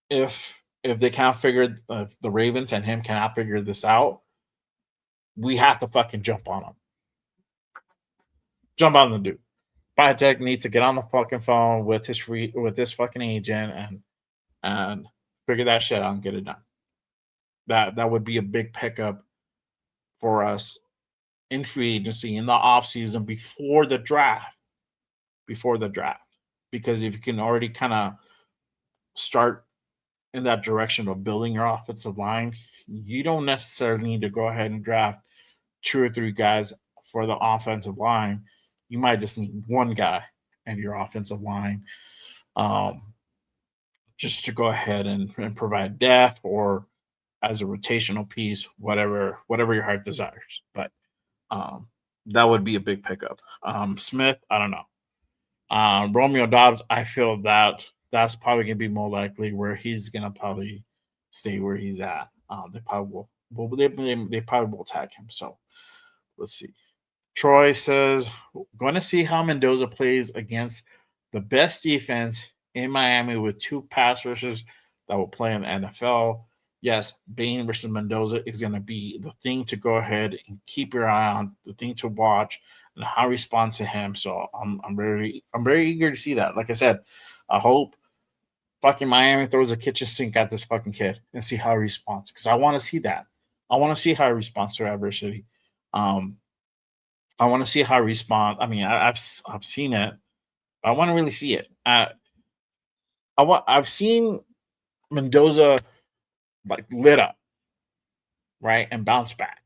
If they can't figure the Ravens and him cannot figure this out, we have to fucking jump on him. Jump on the dude. Biotech needs to get on the fucking phone with his fucking agent and figure that shit out and get it done. That would be a big pickup for us in free agency in the offseason before the draft. Because if you can already kind of start in that direction of building your offensive line, you don't necessarily need to go ahead and draft 2 or 3 guys for the offensive line. You might just need one guy in your offensive line just to go ahead and provide depth or as a rotational piece, whatever your heart desires. But that would be a big pickup. Smith, I don't know. Romeo Dobbs, I feel that's probably going to be more likely where he's going to probably stay where he's at. They probably will tag him. So let's see. Troy says, going to see how Mendoza plays against the best defense in Miami with 2 pass rushers that will play in the NFL. Yes, Bain versus Mendoza is going to be the thing to go ahead and keep your eye on, the thing to watch, and how he responds to him. So I'm very eager to see that. Like I said, I hope fucking Miami throws a kitchen sink at this fucking kid and see how he responds, because I want to see that. I want to see how he responds to adversity. I want to see how he responds. I mean, I've seen it. I want to really see it. I've seen Mendoza like lit up, right, and bounce back.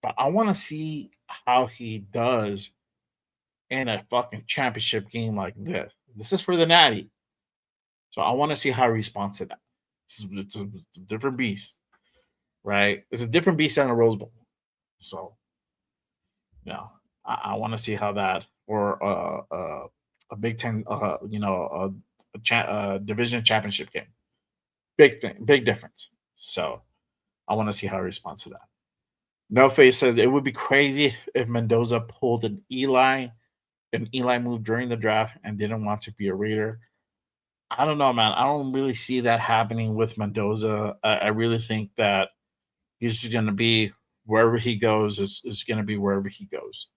But I want to see how he does in a fucking championship game like this. This is for the Natty. So I want to see how he responds to that. It's a different beast, right? It's a different beast than a Rose Bowl. So, I want to see how that, or a Big Ten, a division championship game. Big thing, big difference. So I want to see how he responds to that. No Face says it would be crazy if Mendoza pulled an Eli move during the draft and didn't want to be a Raider. I don't know, man. I don't really see that happening with Mendoza. I really think that he's just going to be wherever he goes is going to be wherever he goes.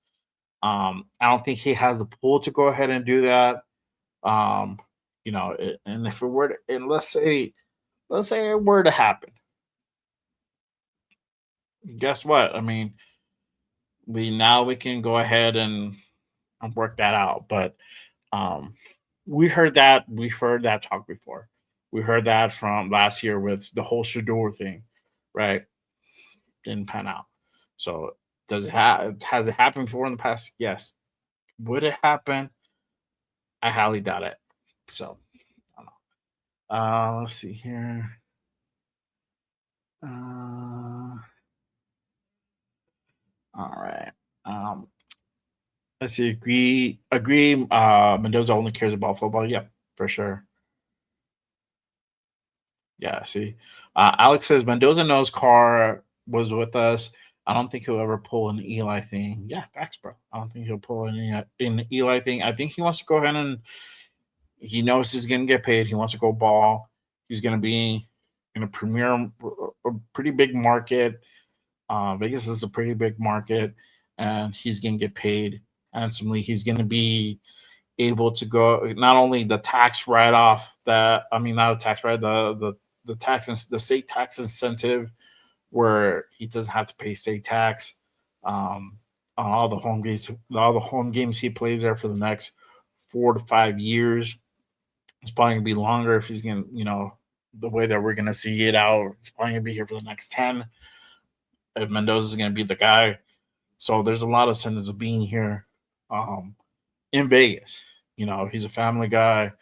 I don't think he has the pull to go ahead and do that. And if it were to, and let's say it were to happen, guess what? I mean, we can go ahead and work that out. But um, we've heard that talk before. We heard that from last year with the whole Shador thing, right? Didn't pan out. So has it happened before in the past? Yes. Would it happen? I highly doubt it. So I don't know. Let's see here. All right. Um, let's see. Agree. Mendoza only cares about football. Yep, for sure. Yeah. See, Alex says Mendoza knows Carr was with us. I don't think he'll ever pull an Eli thing. Yeah, facts, bro. I don't think he'll pull an Eli thing. I think he wants to go ahead and he knows he's going to get paid. He wants to go ball. He's going to be in a premier, a pretty big market. Vegas is a pretty big market, and he's going to get paid handsomely. He's going to be able to go not only the tax write off that I mean not a tax write the tax the state tax incentive where he doesn't have to pay state tax on all the home games he plays there for the next 4 to 5 years. It's probably gonna be longer if he's gonna, the way that we're gonna see it out. It's probably gonna be here for the next 10. If Mendoza is gonna be the guy, so there's a lot of incentives of being here um, in Vegas. He's a family guy.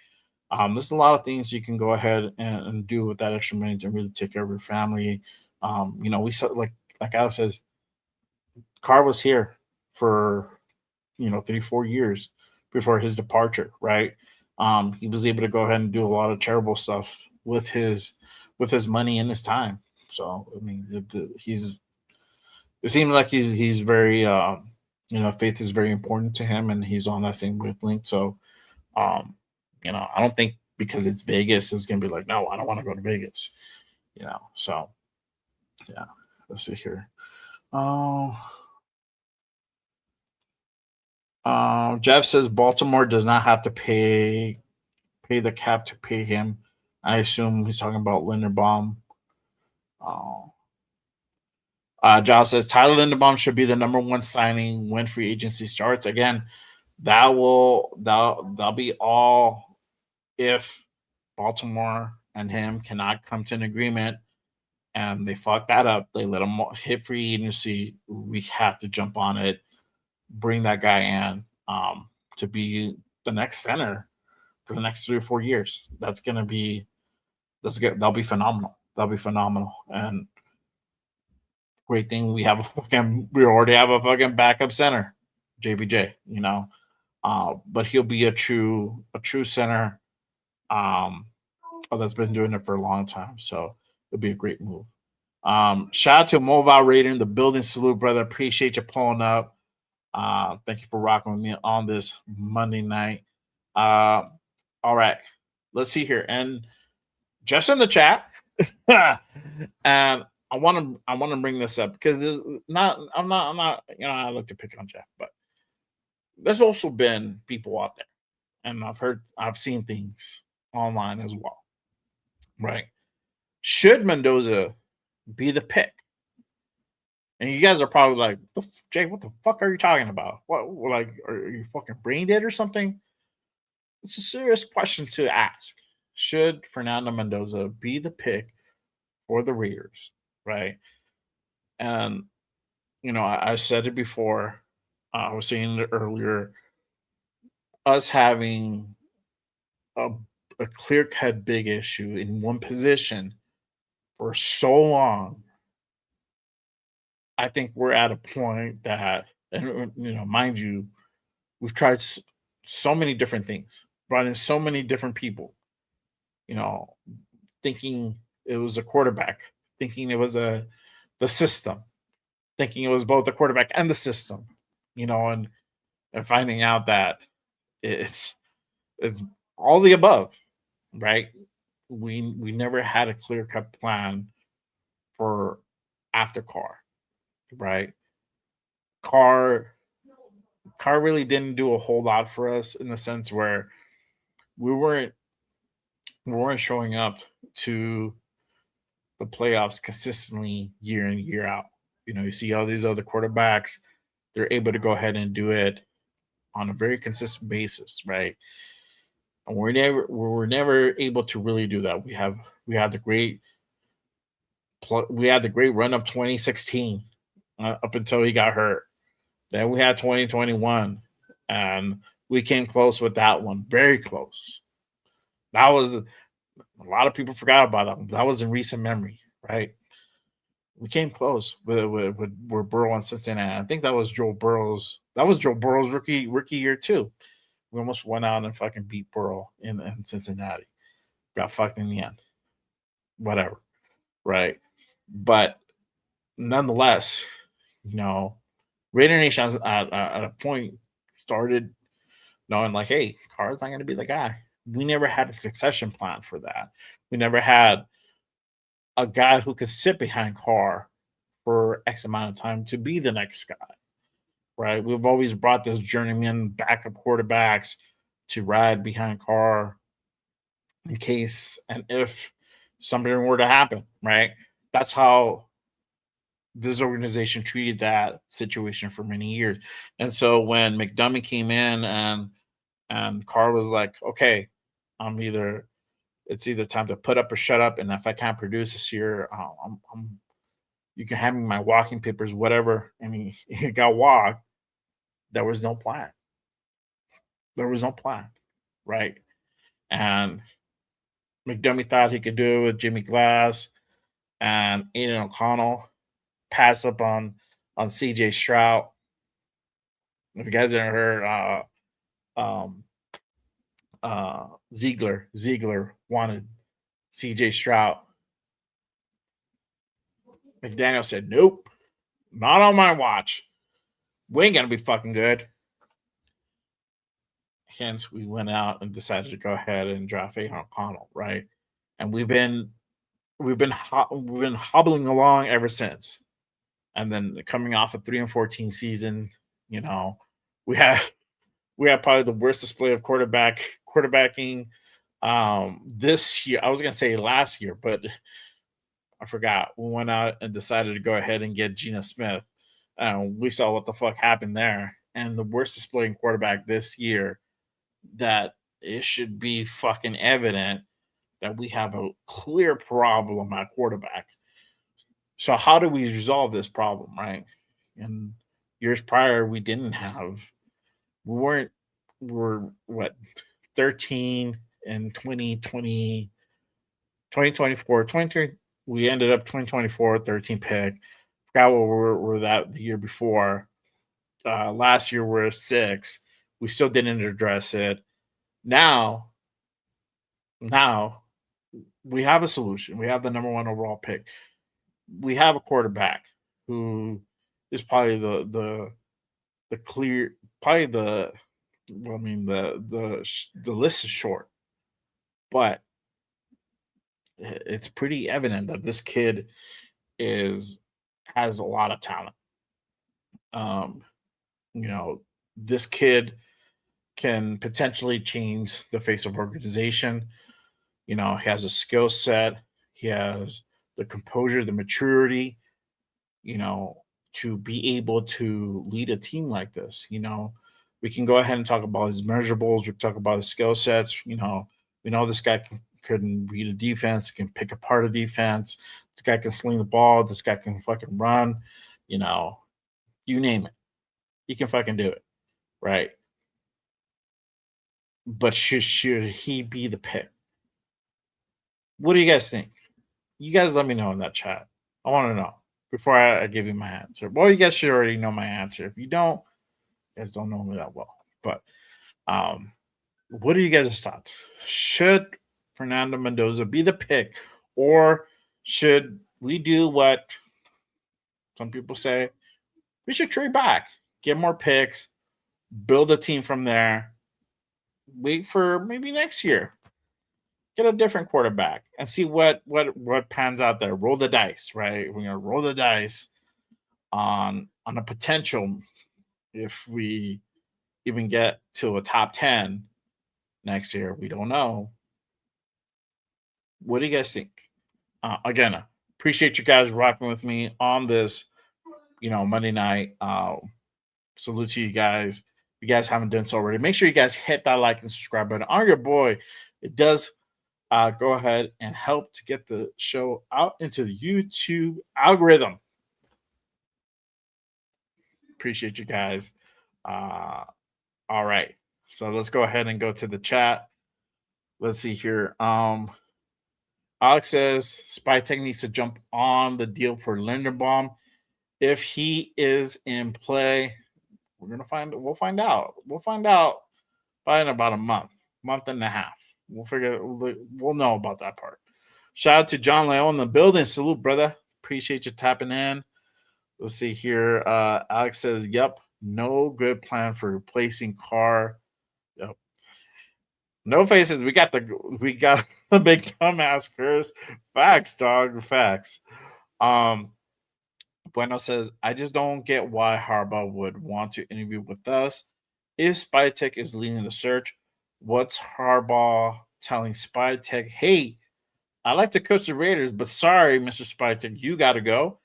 There's a lot of things you can go ahead and do with that extra money to really take care of your family. We saw like Alex says, Carr was here for 3 4 years before his departure, right? He was able to go ahead and do a lot of charitable stuff with his money and his time. So I mean, it seems like he's very faith is very important to him, and he's on that same wavelength. So um, I don't think because it's Vegas, it's gonna be like, no, I don't want to go to Vegas. So yeah. Let's see here. Oh, Jeff says Baltimore does not have to pay the cap to pay him. I assume he's talking about Linderbaum. Uh, Giles says Tyler Linderbaum should be the number one signing when free agency starts. Again, that'll be all if Baltimore and him cannot come to an agreement and they fuck that up. They let him hit free agency. We have to jump on it, bring that guy in to be the next center for the next 3 or 4 years. That'll be phenomenal. That'll be phenomenal. And great thing we already have a fucking backup center, JBJ. But he'll be a true center. That's been doing it for a long time, so it'll be a great move. Shout out to Mobile Raider in the building. Salute, brother. Appreciate you pulling up. Thank you for rocking with me on this Monday night. All right, let's see here, and just in the chat, and I want to bring this up because I'm not I like to pick on Jeff, but there's also been people out there, and I've seen things online as well, right? Should Mendoza be the pick? And you guys are probably like, Jay, what the fuck are you talking about? What, like, are you fucking brain dead or something? It's a serious question to ask. Should Fernando Mendoza be the pick for the Raiders, right? And, I said it before. I was saying it earlier. Us having a clear-cut big issue in one position for so long, I think we're at a point that, and mind you, we've tried so many different things, brought in so many different people, you know, thinking it was a quarterback, thinking it was the system, thinking it was both the quarterback and the system, and finding out that it's all the above, right? We never had a clear cut plan for after Carr, right? Carr Carr really didn't do a whole lot for us in the sense where we weren't we weren't showing up to the playoffs consistently year in year out. You see all these other quarterbacks, they're able to go ahead and do it on a very consistent basis, right? And we're never able to really do that. We had the great run of 2016 up until he got hurt. Then we had 2021, and we came close with that one, very close. That was a lot of people forgot about that one. That was in recent memory, right? We came close with Burrow and Cincinnati. I think that was Joe Burrow's. That was Joe Burrow's rookie year too. We almost went out and fucking beat Burrow in Cincinnati. Got fucked in the end. Whatever, right? But nonetheless, you know, Raider Nation at a point started knowing like, hey, Carr's not going to be the guy. We never had a succession plan for that. We never had a guy who could sit behind Carr for X amount of time to be the next guy, right? We've always brought those journeyman backup quarterbacks to ride behind Carr in case and if something were to happen, right? That's how this organization treated that situation for many years. And so when McDermott came in and Carr was like, okay, it's either time to put up or shut up, and if I can't produce this year, you can hand me my walking papers, whatever. And he got walked. There was no plan. There was no plan, right? And McDermott thought he could do it with Jimmy Glass and Aiden O'Connell, pass up on CJ Stroud. If you guys haven't heard, Ziegler wanted CJ Stroud. McDaniel said, nope, not on my watch. We ain't gonna be fucking good. Hence, we went out and decided to go ahead and draft Aiden O'Connell, right? And we've been hobbling along ever since. And then coming off a 3-14 season, you know, we had probably the worst display of quarterbacking this year. I was gonna say last year, but I forgot. We went out and decided to go ahead and get Geno Smith. We saw what the fuck happened there. And the worst displaying quarterback this year, that it should be fucking evident that we have a clear problem at quarterback. So how do we resolve this problem, right? In years prior, we were what, 13 in 2020, 2024, 23. We ended up 2024, 13 pick. Forgot what we're that the year before. Last year we're 6. We still didn't address it. Now we have a solution. We have the number 1 overall pick. We have a quarterback who is probably the clear, probably the list is short, but it's pretty evident that this kid has a lot of talent. This kid can potentially change the face of organization. He has a skill set. He has the composure, the maturity, to be able to lead a team like this. We can go ahead and talk about his measurables. We talk about his skill sets. We know this guy can read a defense, can pick apart a defense. This guy can sling the ball. This guy can fucking run. You name it. He can fucking do it, right? But should he be the pick? What do you guys think? You guys let me know in that chat. I want to know before I give you my answer. Well, you guys should already know my answer. If you don't, you guys don't know me that well. But what are you guys' thoughts? Should Fernando Mendoza be the pick, or should we do what some people say? We should trade back, get more picks, build a team from there, wait for maybe next year, get a different quarterback, and see what pans out there. Roll the dice, right? We're gonna roll the dice on a potential if we even get to a top 10 next year. We don't know. What do you guys think? Again, appreciate you guys rocking with me on this, Monday night. salute to you guys. If you guys haven't done so already, make sure you guys hit that like and subscribe button on your boy. It does go ahead and help to get the show out into the YouTube algorithm. Appreciate you guys. All right. So let's go ahead and go to the chat. Let's see here. Alex says Spytek needs to jump on the deal for Linderbaum. If he is in play, we'll find out. We'll find out by in about a month and a half. We'll know about that part. Shout out to John Leon in the building. Salute, brother. Appreciate you tapping in. Let's see here. Alex says, yep, no good plan for replacing Carr. Yep. No faces. We got the big dumbass curse. Facts, dog. Facts. Bueno says, I just don't get why Harbaugh would want to interview with us. If Spytek is leading the search, what's Harbaugh telling Spytek? Hey, I like to coach the Raiders, but sorry, Mr. Spytek, you got to go.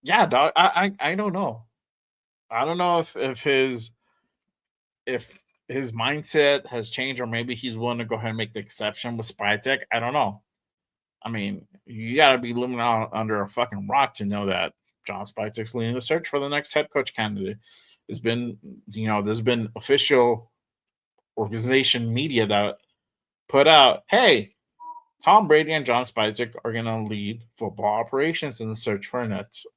Yeah, dog. I don't know. I don't know if his mindset has changed, or maybe he's willing to go ahead and make the exception with Spytek. I don't know. I mean, you got to be living out under a fucking rock to know that John Spytek's leading the search for the next head coach candidate. There's been official organization media that put out, hey, Tom Brady and John Spytek are going to lead football operations in the search for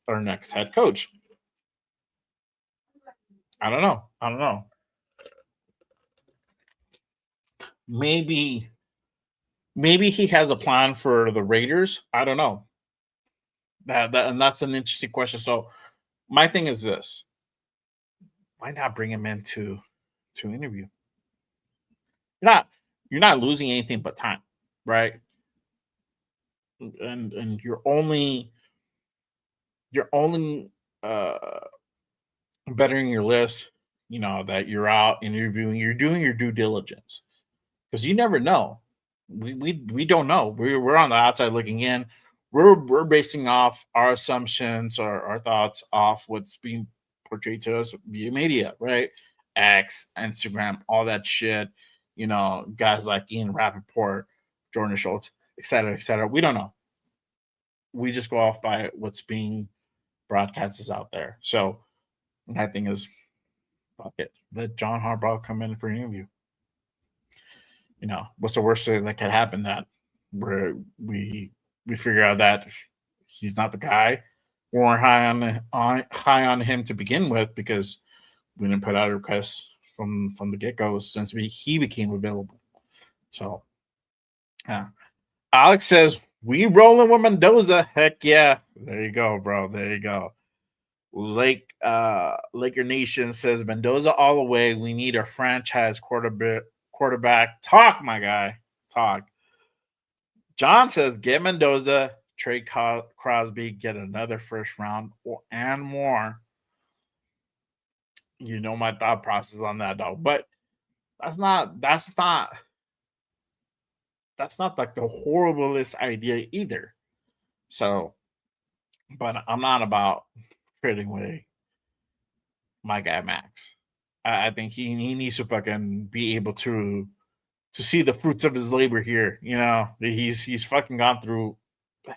our next head coach. I don't know. Maybe he has a plan for the Raiders. I don't know. And that's an interesting question. So my thing is this: why not bring him in to interview? You're not losing anything but time, right? And you're only bettering your list. That you're out interviewing. You're doing your due diligence, because you never know. We don't know. We're on the outside looking in. We're basing off our assumptions or our thoughts off what's being portrayed to us via media, right? X, Instagram, all that shit. Guys like Ian Rappaport, Jordan Schultz, et cetera, et cetera. We don't know. We just go off by what's being broadcasted out there. So my thing is, fuck it. Let John Harbaugh come in for an interview. What's the worst thing that could happen? That where we figure out that he's not the guy. We weren't high on him to begin with, because we didn't put out a request from the get-go since he became available. So, yeah. Alex says, we rolling with Mendoza. Heck yeah. There you go, bro. There you go. Laker Nation says, Mendoza all the way. We need a franchise quarterback. Talk, my guy. Talk. John says, get Mendoza, trade Crosby, get another first round and more. You know my thought process on that, dog. But that's not like the horriblest idea either. So, but I'm not about trading away my guy Max. I think he needs to fucking be able to see the fruits of his labor here. He's fucking gone through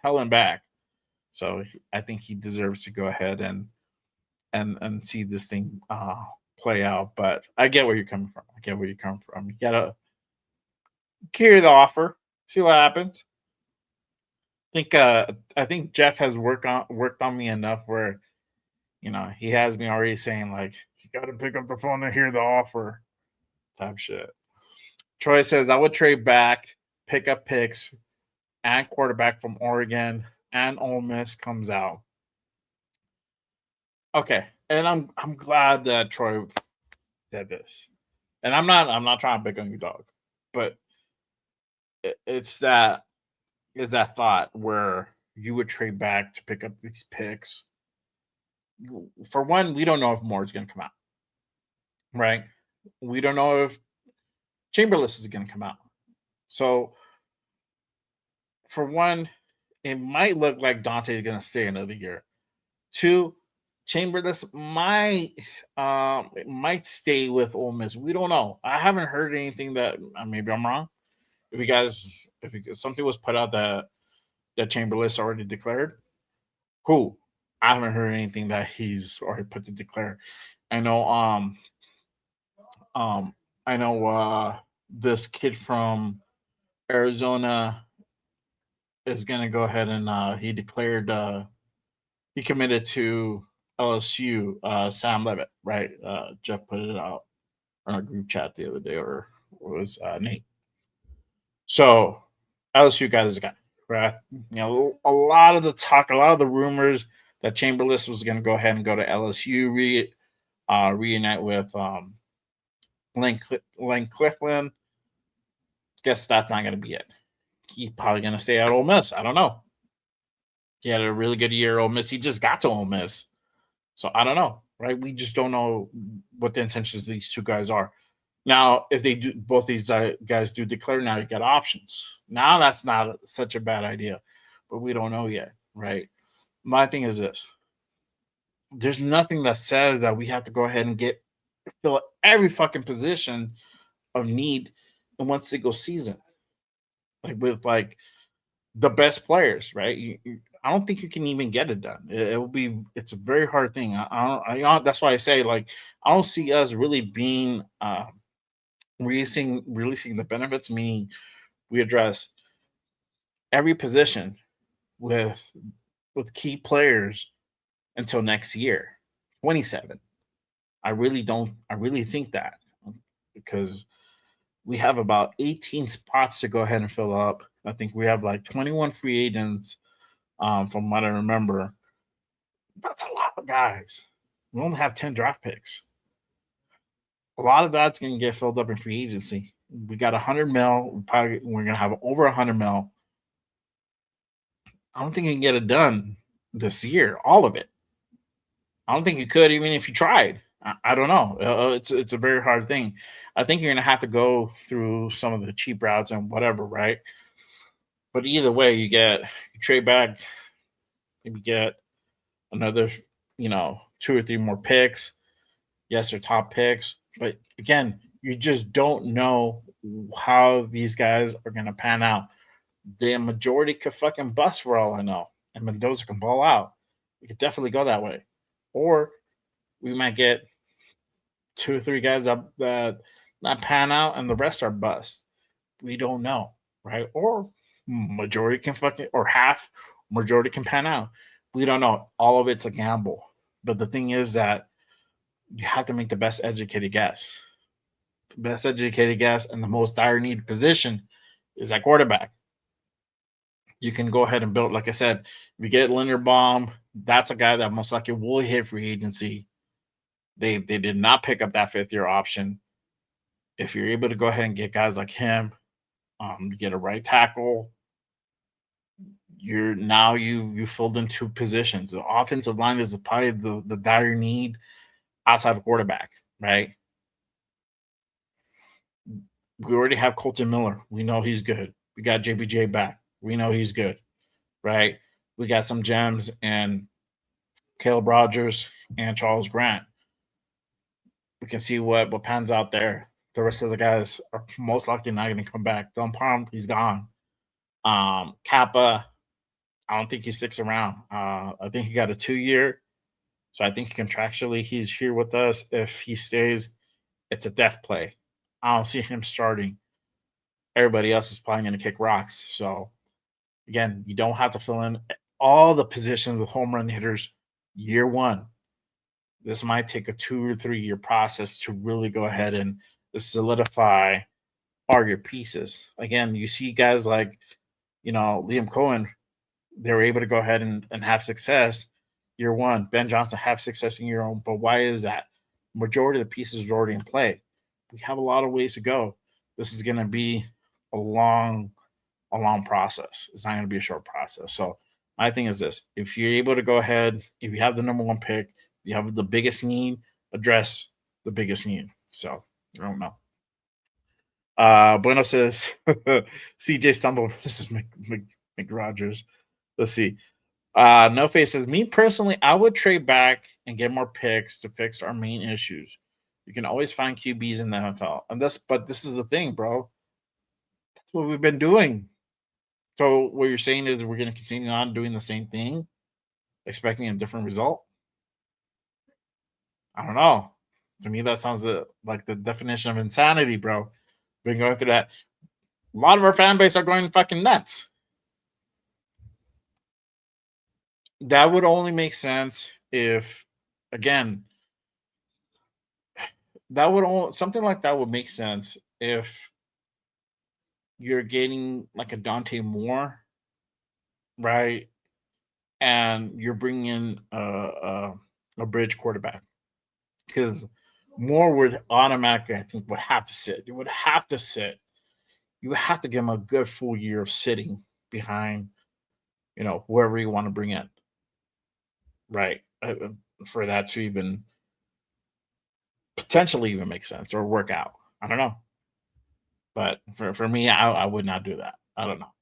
hell and back. So I think he deserves to go ahead and see this thing play out. But I get where you're coming from. You gotta carry the offer, see what happens. I think Jeff has worked on me enough where he has me already saying, like, you gotta pick up the phone and hear the offer type shit. Troy says, I would trade back, pick up picks, and quarterback from Oregon, and Ole Miss comes out. Okay, and I'm glad that Troy said this. And I'm not trying to pick on you, dog, but it's that thought where you would trade back to pick up these picks. For one, we don't know if Moore's going to come out, right? We don't know if Chamberlain is going to come out. So, for one, it might look like Dante is going to stay another year. Two, Chamberlain might stay with Ole Miss. We don't know. I haven't heard anything that maybe I'm wrong. Something was put out that Chamberlain already declared, cool. I haven't heard anything that he's already put to declare. I know um I know this kid from Arizona is gonna go ahead and he declared he committed to LSU, Sam Levitt, right? Jeff put it out on our group chat the other day, or was Nate. So LSU got his guy, right? You know, a lot of the talk, a lot of the rumors that Chamberlain was going to go ahead and go to LSU, reunite with Lane Clifton. Guess that's not going to be it. He's probably going to stay at Ole Miss. I don't know. He had a really good year at Ole Miss. He just got to Ole Miss. So I don't know, right? We just don't know what the intentions of these two guys are. Now, if they do, both these guys do declare, now you got options. Now that's not such a bad idea, but we don't know yet, right? My thing is this: there's nothing that says that we have to go ahead and fill every fucking position of need in one single season, like with like the best players, right? I don't think you can even get it done. It will be. It's a very hard thing. That's why I say like I don't see us really being. Releasing the benefits, meaning we address every position with key players until next year, 27. I really think that, because we have about 18 spots to go ahead and fill up. I think we have like 21 free agents, from what I remember. That's a lot of guys. We only have 10 draft picks. A lot of that's going to get filled up in free agency. We got 100 mil. We're going to have over 100 mil. I don't think you can get it done this year, all of it. I don't think you could, even if you tried. I don't know. It's a very hard thing. I think you're going to have to go through some of the cheap routes and whatever, right? But either way, you trade back, maybe get another, 2 or 3 more picks. Yes, they're top picks. But again, you just don't know how these guys are going to pan out. The majority could fucking bust for all I know. And Mendoza can ball out. We could definitely go that way. Or we might get 2 or 3 guys that not pan out and the rest are bust. We don't know, right? Or majority can or half majority can pan out. We don't know. All of it's a gamble. But the thing is that you have to make the best educated guess. The best educated guess and the most dire need position is at quarterback. You can go ahead and build, like I said, if you get Linderbaum, that's a guy that most likely will hit free agency. They did not pick up that 5th-year option. If you're able to go ahead and get guys like him, you get a right tackle, you filled in 2 positions. The offensive line is probably the dire need outside of quarterback, right? We already have Colton Miller. We know he's good. We got JBJ back. We know he's good, right? We got some gems and Caleb Rogers and Charles Grant. We can see what pans out there. The rest of the guys are most likely not going to come back. Don Palm, he's gone. Kappa, I don't think he sticks around. I think he got a 2-year. So I think contractually he's here with us. If he stays, it's a death play. I don't see him starting. Everybody else is probably going to kick rocks. So, again, you don't have to fill in all the positions with home run hitters year one. This might take a 2 or 3 year process to really go ahead and solidify all your pieces. Again, you see guys like, Liam Cohen, they were able to go ahead and have success year one. Ben Johnson have success in year one. But why is that? Majority of the pieces are already in play. We have a lot of ways to go. This is going to be a long process. It's not going to be a short process. So my thing is this: if you're able to go ahead, if you have the number 1 pick, you have the biggest need, address the biggest need. So I don't know. Bueno says CJ stumbled versus McRogers. Let's see. No Face says, me personally, I would trade back and get more picks to fix our main issues. You can always find QBs in the NFL. But this is the thing, bro. That's what we've been doing. So what you're saying is we're gonna continue on doing the same thing, expecting a different result? I don't know. To me, that sounds like the definition of insanity, bro. Been going through that. A lot of our fan base are going fucking nuts. That would only make sense if, again, something like that would make sense if you're getting like a Dante Moore, right? And you're bringing in a bridge quarterback because Moore would automatically, I think, would have to sit. You would have to sit. You would have to give him a good full year of sitting behind, whoever you want to bring in, right? For that to even potentially even make sense or work out. I don't know. But for me, I would not do that. I don't know.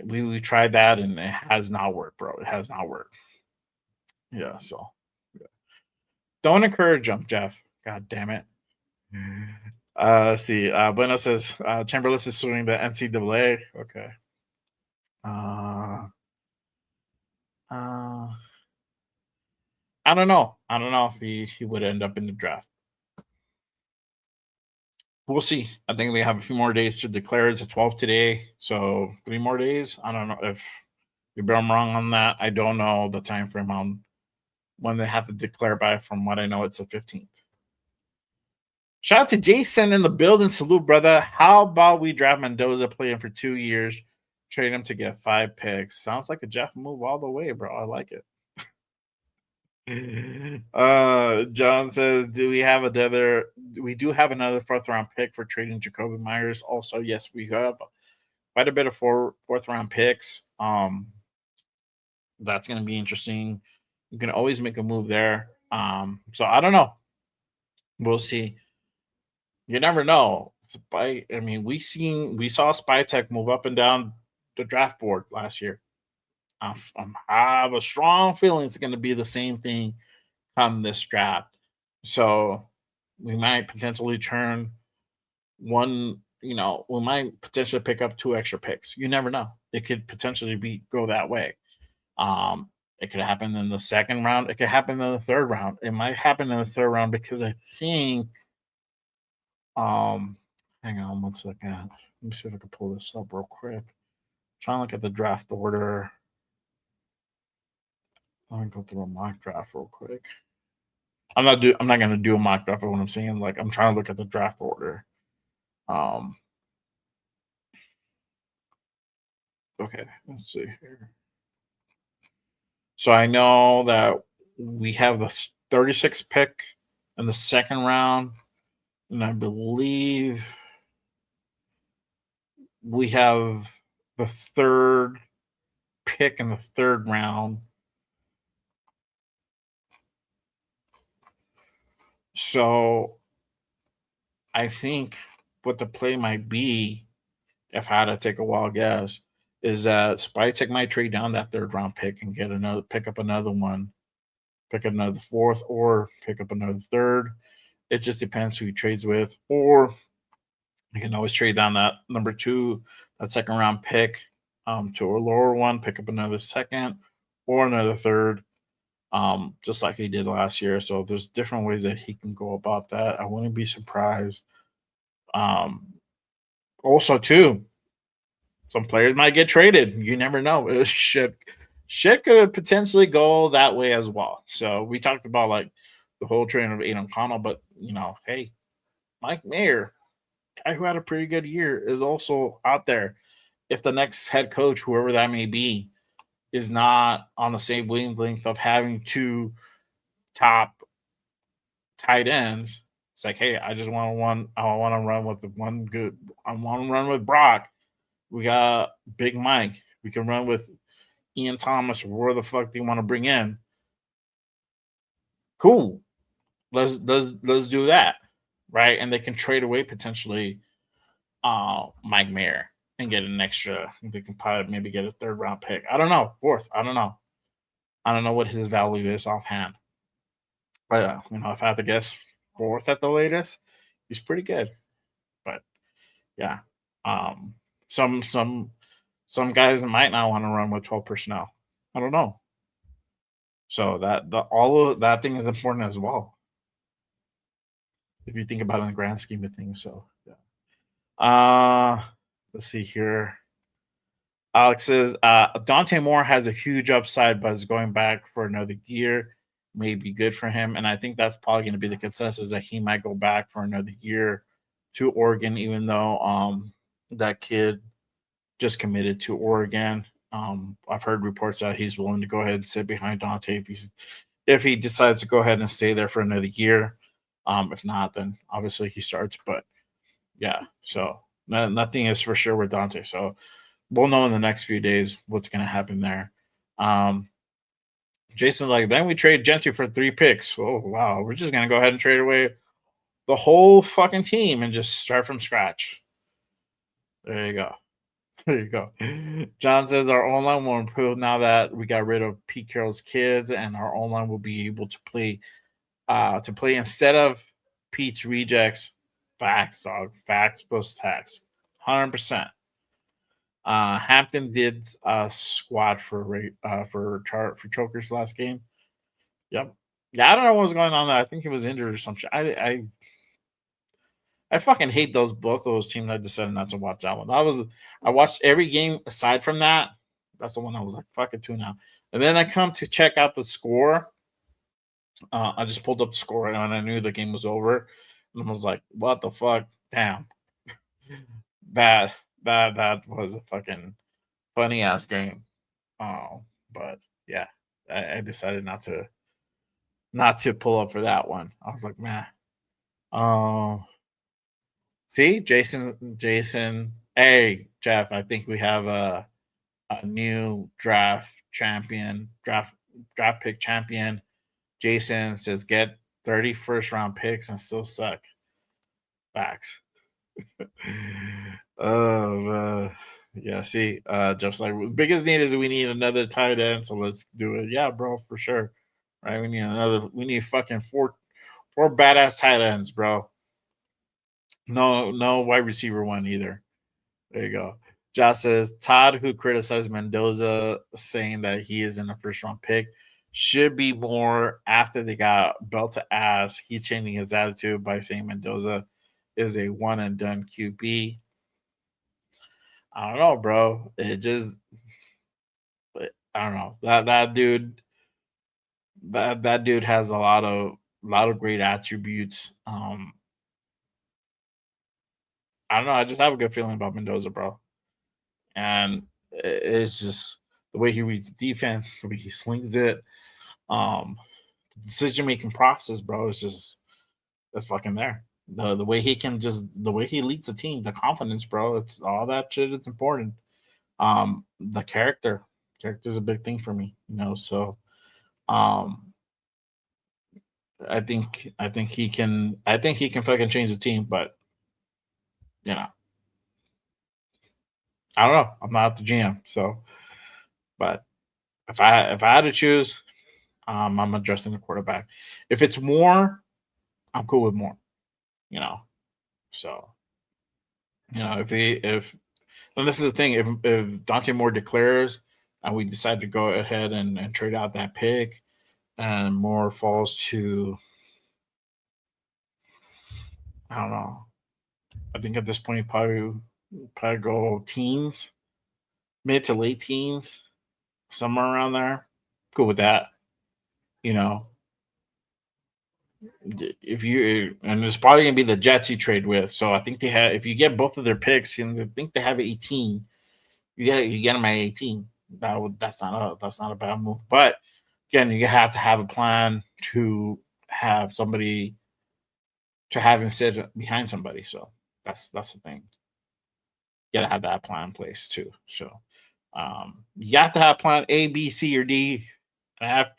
We tried that and it has not worked, bro. It has not worked. Yeah, so yeah. Don't encourage them, Jeff. God damn it. Let's see. Bueno says Chamberlain is suing the NCAA. Okay. Uh, I don't know. I don't know if he would end up in the draft. We'll see. I think they have a few more days to declare. It's a 12 today, so 3 more days. I don't know if maybe I'm wrong on that. I don't know the time frame on when they have to declare by. From what I know, it's the 15th. Shout out to Jason in the building. Salute, brother. How about we draft Mendoza, play him for 2 years, trade him to get 5 picks? Sounds like a Jeff move all the way, bro. I like it. John says, we do have another 4th-round pick for trading Jacoby Myers. Also, yes, we have quite a bit of 4th-round picks. That's going to be interesting. You can always make a move there. So I don't know. We'll see. You never know. We saw Spy Tech move up and down the draft board last year. I have a strong feeling it's going to be the same thing come this draft. So we might potentially turn one. We might potentially pick up 2 extra picks. You never know. It could potentially go that way. It could happen in the 2nd round. It could happen in the 3rd round. It might happen in the 3rd round because I think. Hang on 1 second. Let me see if I can pull this up real quick. Trying to look at the draft order. Let me go through a mock draft real quick. I'm not gonna do a mock draft. What I'm saying, like I'm trying to look at the draft order. Okay, let's see here. So I know that we have the 36th pick in the 2nd round, and I believe we have the 3rd pick in the 3rd round. So I think what the play might be, if I had to take a wild guess, is that Spytek might trade down that 3rd round pick and pick up another one, pick up another 4th, or pick up another 3rd. It just depends who he trades with. Or you can always trade down that number 2, that 2nd round pick to a lower one, pick up another 2nd or another 3rd, just like he did last year. So there's different ways that he can go about that. I wouldn't be surprised. Also, too, some players might get traded. You never know. Shit could potentially go that way as well. So we talked about like the whole train of Aiden Connell, but hey, Mike Mayer, guy who had a pretty good year, is also out there. If the next head coach, whoever that may be, is not on the same wavelength of having 2 top tight ends, it's like, hey, I just want one. I want to run with the one good. I want to run with Brock. We got Big Mike. We can run with Ian Thomas or where the fuck they want to bring in. Cool. Let's do that, right? And they can trade away potentially Mike Mayer. and get an extra. They can probably maybe get a third round pick. I don't know, fourth. I don't know. I don't know what his value is offhand. But if I had to guess, fourth at the latest, he's pretty good. But yeah, um, some guys might not want to run with 12 personnel. I don't know. So all of that thing is important as well. If you think about it in the grand scheme of things. So yeah. Let's see here. Alex says Dante Moore has a huge upside, but is going back for another year. May be good for him. And I think that's probably going to be the consensus that he might go back for another year to Oregon, even though that kid just committed to Oregon. I've heard reports that he's willing to go ahead and sit behind Dante if he decides to go ahead and stay there for another year. If not, then obviously he starts. But yeah, so nothing is for sure with Dante. So we'll know in the next few days what's going to happen there. Jason's like, then we trade Gentry for 3 picks. Oh, wow. We're just going to go ahead and trade away the whole fucking team and just start from scratch. There you go. There you go. John says our online will improve now that we got rid of Pete Carroll's kids, and our online will be able to play instead of Pete's rejects. Facts, dog. Facts plus tax. 100%. Hampton did squat for Chokers last game. Yep. Yeah, I don't know what was going on there. I think he was injured or something. I fucking hate both those teams. I decided not to watch that one. I watched every game aside from that. That's the one I was like, fuck it, tune out. And then I come to check out the score. I just pulled up the score and I knew the game was over. And I was like, what the fuck? Damn. That was a fucking funny ass game. But yeah, I decided not to pull up for that one. I was like, man. See, Jason. Hey, Jeff, I think we have a new draft pick champion. Jason says get 30 first round picks and still suck. Facts. Yeah, see, Jeff's like, biggest need is we need another tight end, so let's do it. Yeah, bro, for sure. Right? We need fucking four badass tight ends, bro. No wide receiver one either. There you go. Josh says Todd, who criticized Mendoza, saying that he isn't a first round pick, should be more after they got belt to ass. He's changing his attitude by saying Mendoza is a one and done QB. I don't know, bro. I don't know. That dude that dude has a lot of great attributes. I don't know. I just have a good feeling about Mendoza, bro. And it's just the way he reads the defense, the way he slings it, the decision making process, bro. Is just that's fucking there. The way he leads the team, the confidence, bro. It's all that shit. It's important. The character's a big thing for me, So, I think he can fucking change the team, but I don't know. I'm not the GM, so. But if I had to choose, I'm addressing the quarterback. If it's more, I'm cool with more. So if and this is the thing, if Dante Moore declares and we decide to go ahead and trade out that pick, and Moore falls to, I don't know. I think at this point probably go teens, mid to late teens, somewhere around there. Cool with that. If you and it's probably gonna be the Jets you trade with. So I think if you get both of their picks, and I think they have 18. You get them at 18. That's not a bad move. But again, you have to have a plan to have somebody to have him sit behind somebody. So that's the thing. You gotta have that plan in place too. So you have to have plan A, B, C, or D, and have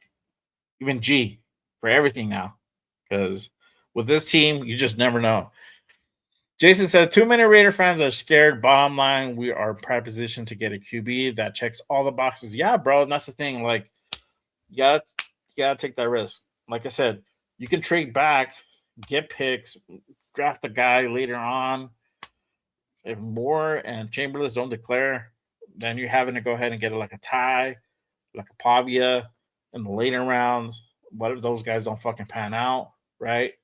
even G for everything now. Because with this team, you just never know. Jason said, too many Raider fans are scared. Bottom line, we are in prime position to get a QB that checks all the boxes. Yeah, bro. And that's the thing. Like, you gotta take that risk. Like I said, you can trade back, get picks, draft a guy later on. If Moore and Chamberlain don't declare, then you're having to go ahead and get like a tie, like a Pavia in the later rounds. What if those guys don't fucking pan out, right?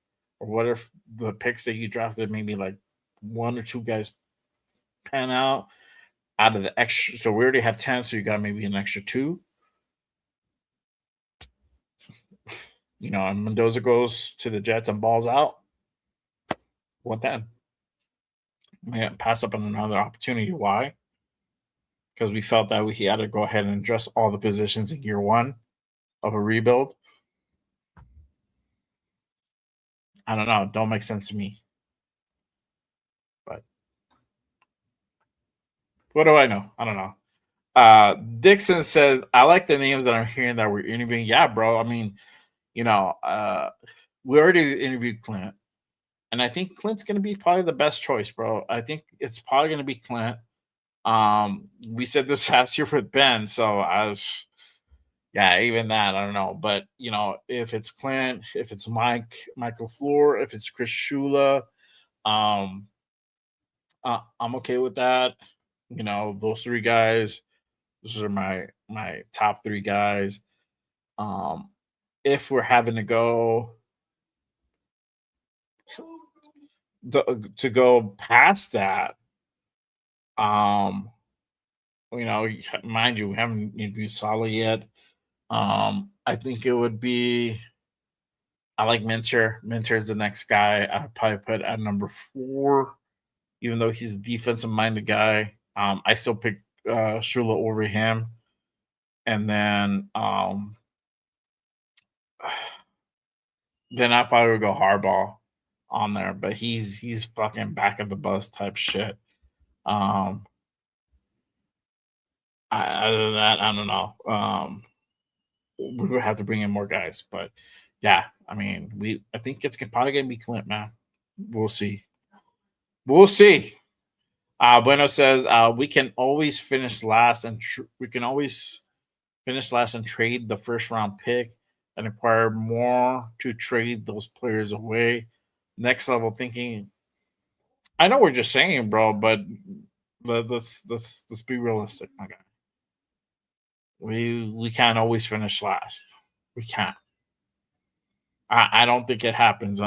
Or what if the picks that you drafted, maybe like one or two guys pan out of the extra? So we already have 10, so you got maybe an extra two. You know, and Mendoza goes to the Jets and balls out. What then? Yeah, pass up on another opportunity. Why? Because we felt that he had to go ahead and address all the positions in year one of a rebuild. I don't know. Don't make sense to me. But what do I know? I don't know. Dixon says, I like the names that I'm hearing that we're interviewing. Yeah, bro. I mean, we already interviewed Clint. And I think Clint's going to be probably the best choice, bro. I think it's probably going to be Clint. We said this last year with Ben. So even that, I don't know. But, if it's Clint, if it's Michael Floor, if it's Chris Shula, I'm okay with that. Those three guys, those are my top three guys. If we're having to go to go past that, mind you, we haven't interviewed Salah yet. I think it would be. I like Minter. Minter is the next guy I'd probably put at number 4, even though he's a defensive-minded guy. I still pick Shula over him, and then I probably would go Harbaugh on there, but he's fucking back of the bus type shit. Other than that, I don't know. We would have to bring in more guys, but yeah, I mean, I think it's probably gonna be Clint, man. We'll see. We'll see. Bueno says we can always finish last, and we can always finish last and trade the first round pick and acquire more to trade those players away. Next level thinking. I know we're just saying, bro, but let's be realistic, my guy. We can't always finish last. We can't. I don't think it happens.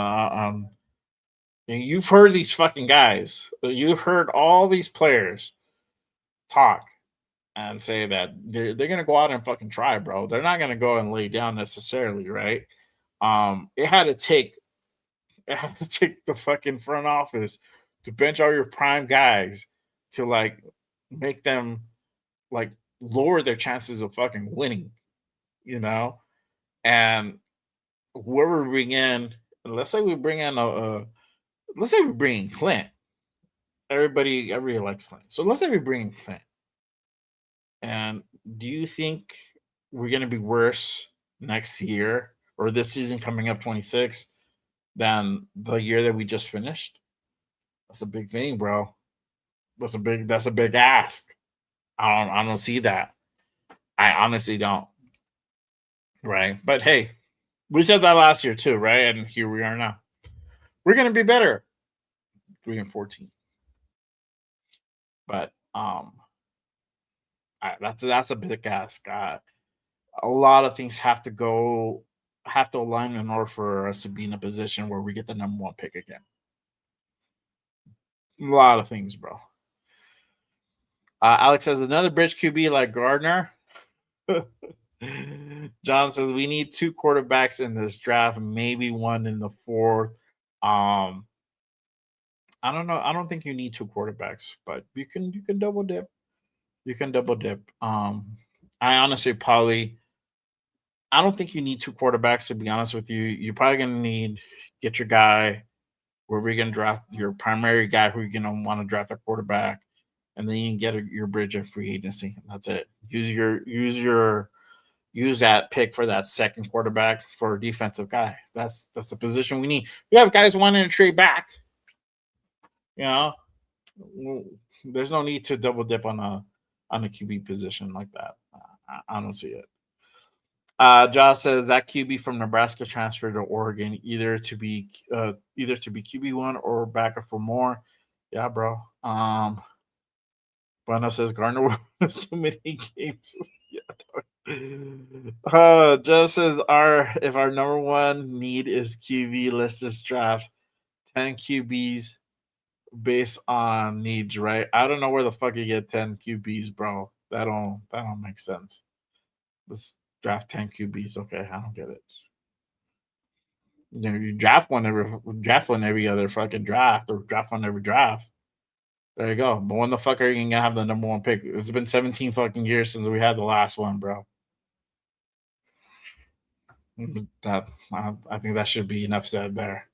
You've heard these fucking guys. You've heard all these players talk and say that they're gonna go out and fucking try, bro. They're not gonna go and lay down necessarily, right? It had to take the fucking front office to bench all your prime guys to like make them like lower their chances of fucking winning, and whoever we bring in, let's say we bring in let's say we bring in Clint. Everybody likes Clint. So let's say we bring in Clint. And do you think we're going to be worse next year or this season coming up 26 than the year that we just finished? That's a big thing, bro. That's a big ask. I don't see that. I honestly don't. Right. But hey, we said that last year too, right? And here we are now. We're gonna be better. 3-14. But that's a big ask. A lot of things have to align in order for us to be in a position where we get the number 1 pick again. A lot of things, bro. Alex says another bridge QB like Gardner. John says we need 2 quarterbacks in this draft, maybe 1 in the 4th. I don't know. I don't think you need 2 quarterbacks, but you can double dip. You can double dip. I honestly I don't think you need 2 quarterbacks, to be honest with you. You're probably gonna get your guy where we're gonna draft your primary guy who you're gonna want to draft a quarterback, and then you can get your bridge of free agency. That's it. Use that pick for that second quarterback for a defensive guy. That's a position we need. We have guys wanting to trade back. You know, there's no need to double dip on a QB position like that. I don't see it. Josh says that QB from Nebraska transferred to Oregon either to be QB1 or backup for more. Yeah, bro. Bueno says Gardner wins too many games. Yeah. Jeff says if our number one need is QB, let's just draft 10 QBs based on needs, right? I don't know where the fuck you get 10 QBs, bro. That don't make sense. Let's draft 10 QBs. Okay, I don't get it. You draft one every other fucking draft, or draft one every draft. There you go. But when the fuck are you gonna have the number one pick? It's been 17 fucking years since we had the last one, bro. That I think that should be enough said there.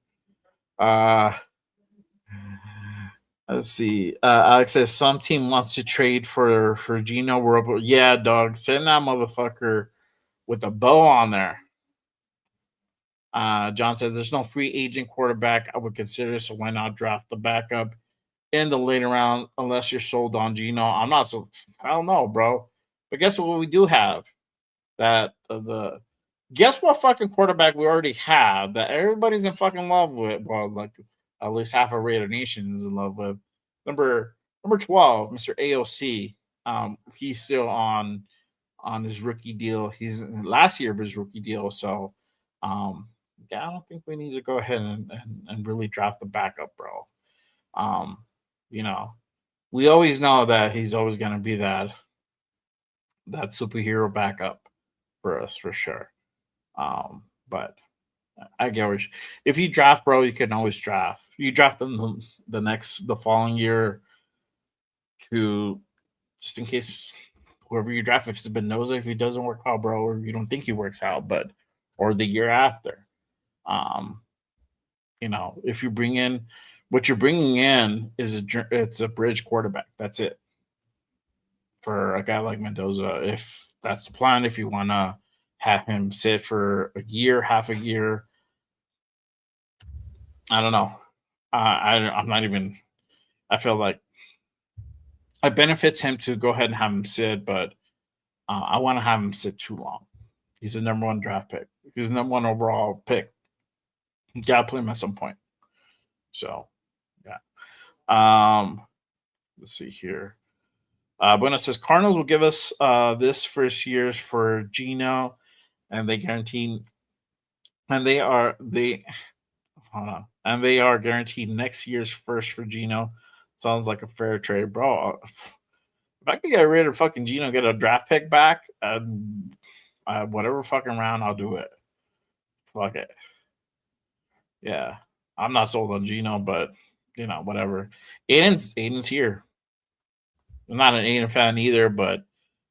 Let's see. Alex says some team wants to trade for Gino. Yeah, dog. Send that motherfucker with a bow on there. John says there's no free agent quarterback I would consider, so why not draft the backup in the later round unless you're sold on Gino? I'm not so. I don't know, bro. But guess what we do have? Guess what fucking quarterback we already have that everybody's in fucking love with? Well, like at least half of Raider Nation is in love with. Number 12, Mr. AOC. He's still on his rookie deal. He's last year of his rookie deal, so yeah, I don't think we need to go ahead and really draft the backup, bro. You know, we always know that he's always gonna be that superhero backup for us for sure. But I get if you draft, bro, you can always draft. You draft them the following year to just in case whoever you draft, if it's Mendoza, if he doesn't work out, bro, or you don't think he works out, but or the year after. If you bring in what you're bringing in is it's a bridge quarterback. That's it for a guy like Mendoza. If that's the plan, if you want to have him sit for a year, half a year, I don't know. I'm not even. I feel like it benefits him to go ahead and have him sit, but I want to have him sit too long. He's the number one draft pick. He's the number one overall pick. You gotta play him at some point. So, yeah. Let's see here. Bueno says Cardinals will give us this first years for Gino, and they guarantee, and they are guaranteed next year's first for Gino. Sounds like a fair trade, bro. If I could get rid of fucking Gino, get a draft pick back, whatever fucking round, I'll do it. Fuck it. Yeah, I'm not sold on Gino, but whatever. Aiden's here. I'm not an Aiden fan either, but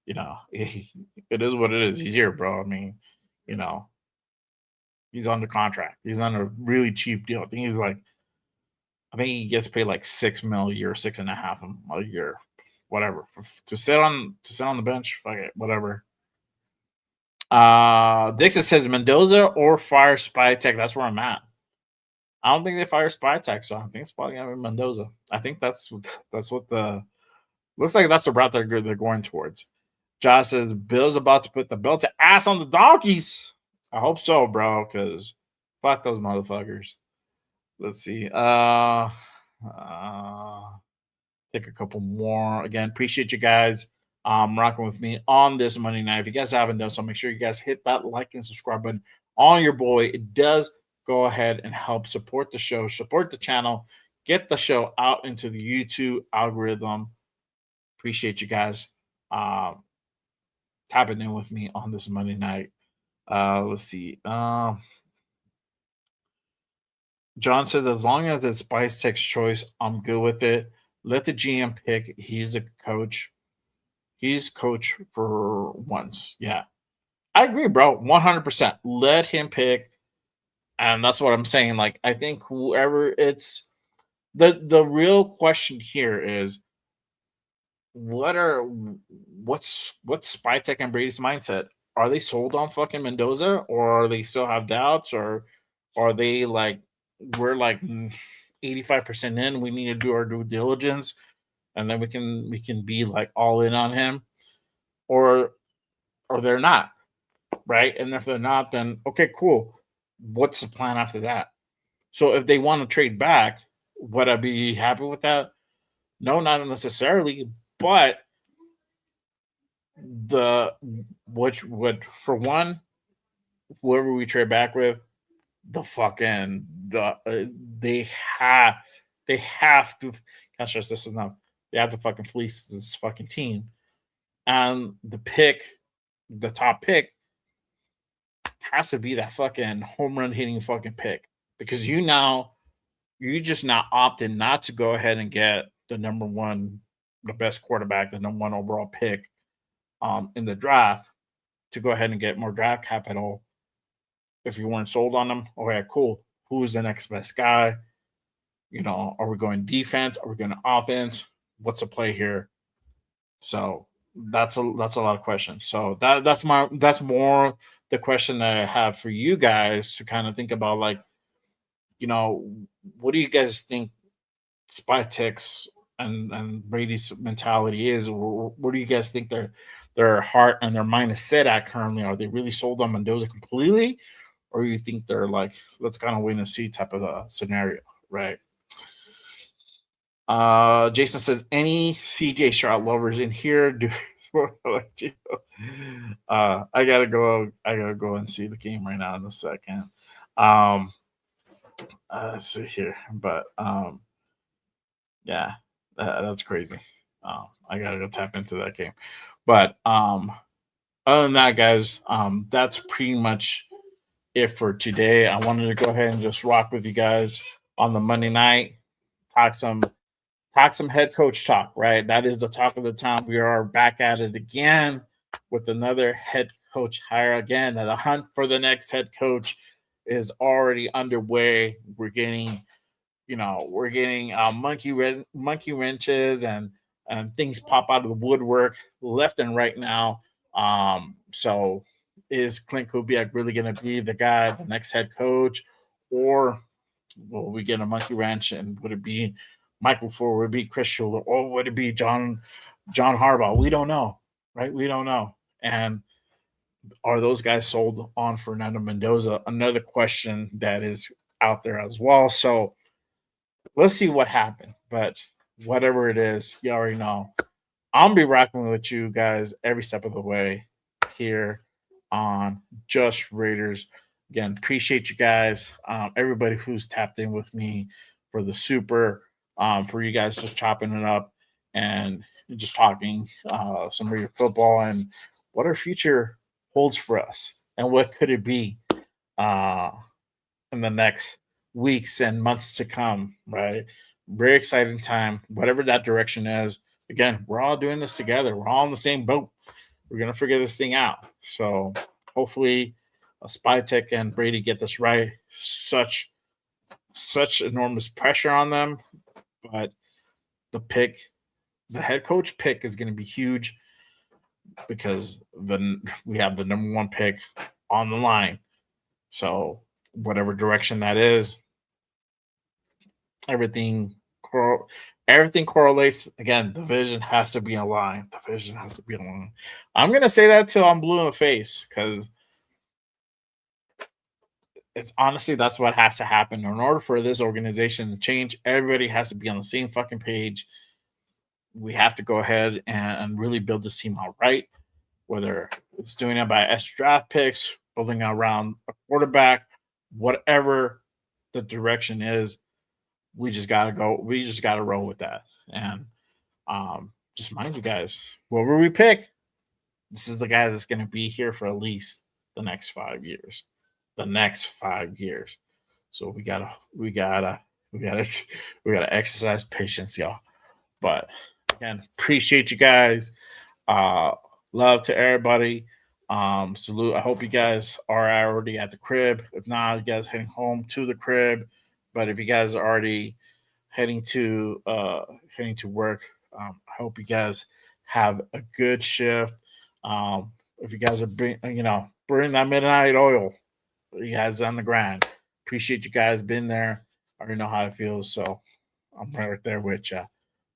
it is what it is. He's here, bro. I mean, he's under contract. He's on a really cheap deal. I think he gets paid like $6 million a year, 6.5 a year, whatever. To sit on the bench, fuck it, whatever. Dixon says Mendoza or fire Spytek. That's where I'm at. I don't think they fire Spytek, so I think it's probably gonna be Mendoza. I think that's what looks like that's the route they're going towards. Josh says Bill's about to put the belt to ass on the donkeys. I hope so, bro, because fuck those motherfuckers. Let's see. Take a couple more. Again, appreciate you guys rocking with me on this Monday night. If you guys haven't done so, make sure you guys hit that like and subscribe button on your boy. It does go ahead and help support the show, support the channel, get the show out into the YouTube algorithm. Appreciate you guys tapping in with me on this Monday night. Let's see. John says, as long as it's Spytek's choice, I'm good with it. Let the GM pick. He's a coach. He's coach for once. Yeah. I agree, bro. 100%. Let him pick. And that's what I'm saying. Like, I think whoever it's the real question here is what's Spytek and Brady's mindset? Are they sold on fucking Mendoza, or are they still have doubts, or are they like we're like 85% in, we need to do our due diligence, and then we can be like all in on him, or they're not, right? And if they're not, then okay, cool. What's the plan after that? So if they want to trade back, would I be happy with that? No, not necessarily. But the which would for one, whoever we trade back with, the fucking they have they have to. Can't stress this enough. They have to fucking fleece this fucking team, and the top pick has to be that fucking home run hitting fucking pick, because you just now opted not to go ahead and get the number one, the best quarterback, the number one overall pick in the draft, to go ahead and get more draft capital. If you weren't sold on them, okay, cool. Who's the next best guy? Are we going defense? Are we going to offense? What's the play here? So that's a lot of questions. So that's more the question that I have for you guys to kind of think about. Like, what do you guys think Spytek's and Brady's mentality is? What do you guys think their heart and their mind is set at currently? Are they really sold on Mendoza completely, or you think they're like, let's kind of wait and see type of a scenario, right? Jason says, any CJ Stroud lovers in here? I gotta go and see the game right now in a second. Let's see here, but yeah, that's crazy. I gotta go tap into that game. But other than that, guys, that's pretty much it for today. I wanted to go ahead and just rock with you guys on the Monday night, talk some head coach talk, right? That is the talk of the town. We are back at it again with another head coach hire again. The hunt for the next head coach is already underway. We're getting monkey wrenches and things pop out of the woodwork left and right now. So is Clint Kubiak really going to be the guy, the next head coach, or will we get a monkey wrench? And would it be Michael Ford? Would it be Chris Schuler? Or would it be John Harbaugh? We don't know, right? We don't know. And are those guys sold on Fernando Mendoza? Another question that is out there as well. So let's see what happens. But whatever it is, you already know. I'm gonna be rocking with you guys every step of the way here on Just Raiders. Again, appreciate you guys. Everybody who's tapped in with me for the super, for you guys just chopping it up and just talking some Raider football and what our future holds for us and what could it be in the next weeks and months to come, right? Very exciting time, whatever that direction is. Again, we're all doing this together. We're all in the same boat. We're going to figure this thing out. So hopefully Spytek and Brady get this right. Such enormous pressure on them. But the head coach pick is going to be huge because we have the number one pick on the line. So whatever direction that is, everything correlates. Again, the vision has to be aligned. The vision has to be aligned. I'm going to say that till I'm blue in the face because it's honestly, that's what has to happen. In order for this organization to change, everybody has to be on the same fucking page. We have to go ahead and really build this team out right, whether it's doing it by extra draft picks, building around a quarterback, whatever the direction is, we just gotta go. We just gotta roll with that. And just mind you guys, whoever we pick, this is the guy that's gonna be here for at least the next 5 years. The next 5 years. So we gotta exercise patience, y'all. But again, appreciate you guys. Love to everybody. Salute. I hope you guys are already at the crib. If not, you guys heading home to the crib. But if you guys are already heading to work, I hope you guys have a good shift. If you guys are burning that midnight oil, you guys on the grind. Appreciate you guys being there. already know how it feels. So I'm right there with you.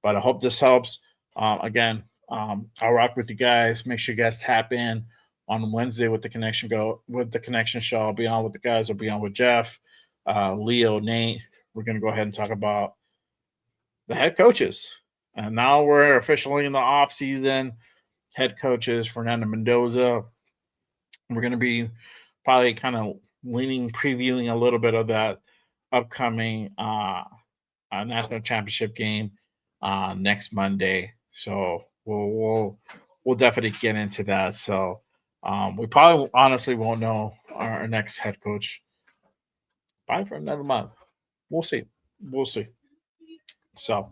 But I hope this helps. Again, I'll rock with you guys. Make sure you guys tap in on Wednesday with the connection show. I'll be on with the guys. I'll be on with Jeff, Leo, Nate. We're gonna go ahead and talk about the head coaches. And now we're officially in the off season. Head coaches, Fernando Mendoza. We're gonna be probably kind of previewing a little bit of that upcoming national championship game next Monday. So we'll definitely get into that. So we probably honestly won't know our next head coach probably for another month. We'll see. So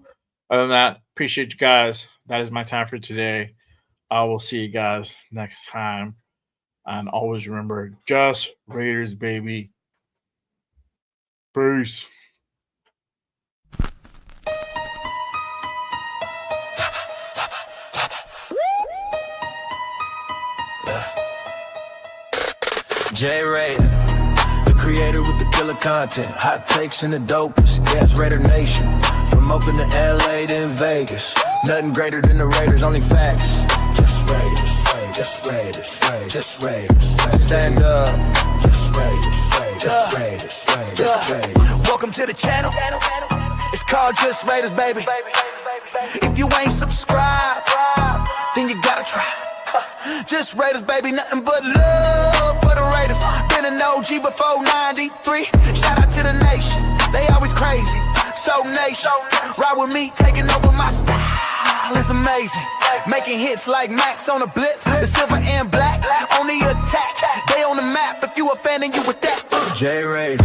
other than that, appreciate you guys. That is my time for today. I will see you guys next time. And always remember, just Raiders, baby. Peace. J Raider, the creator with the killer content, hot takes and the dopest. Gas Raider Nation, from Oakland to LA to in Vegas. Nothing greater than the Raiders, only facts. Just Raiders, just Raiders, just Raiders. Stand up. Just Raiders, just Raiders, just Raiders. Welcome to the channel. It's called Just Raiders, baby. If you ain't subscribed, then you gotta try. Just Raiders, baby, nothing but love for the Raiders. Been an OG before 93. Shout out to the nation, they always crazy. So nation, ride with me, taking over my style. It's amazing, making hits like Max on the blitz. The silver and black, on the attack. They on the map, if you a fan and you with that. J Raider,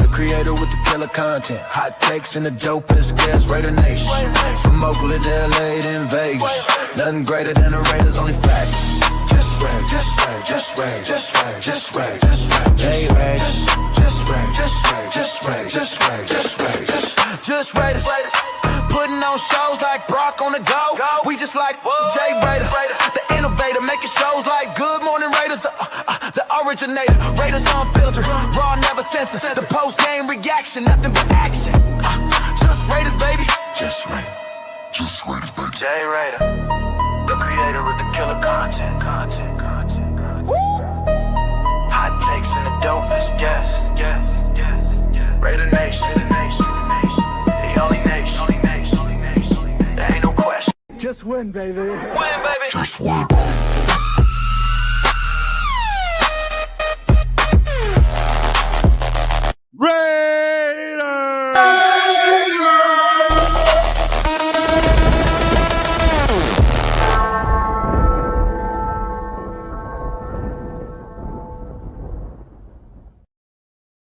the creator with the killer content, hot takes and the dopest. Gas Raider Nation, from Oakland to LA to in Vegas. Nothing greater than the Raiders, only facts. Just Raiders, just Raiders, just Raiders, just Raiders, just Raiders, J Raiders, just Raiders, just Raiders, just Raiders, just Raiders, just Raiders. Putting on shows like Brock on the go. We just like J Raider, the innovator, making shows like Good Morning Raiders, the originator. Raiders unfiltered, raw, never censored. The post game reaction, nothing but action. Just Raiders, baby. Just Raiders. Just Raiders, baby. J Raider, the creator with the killer content. Hot takes and the dopest, yes. Raider Nation, the only nation. There ain't no question. Just win, baby. Win, baby. Just win.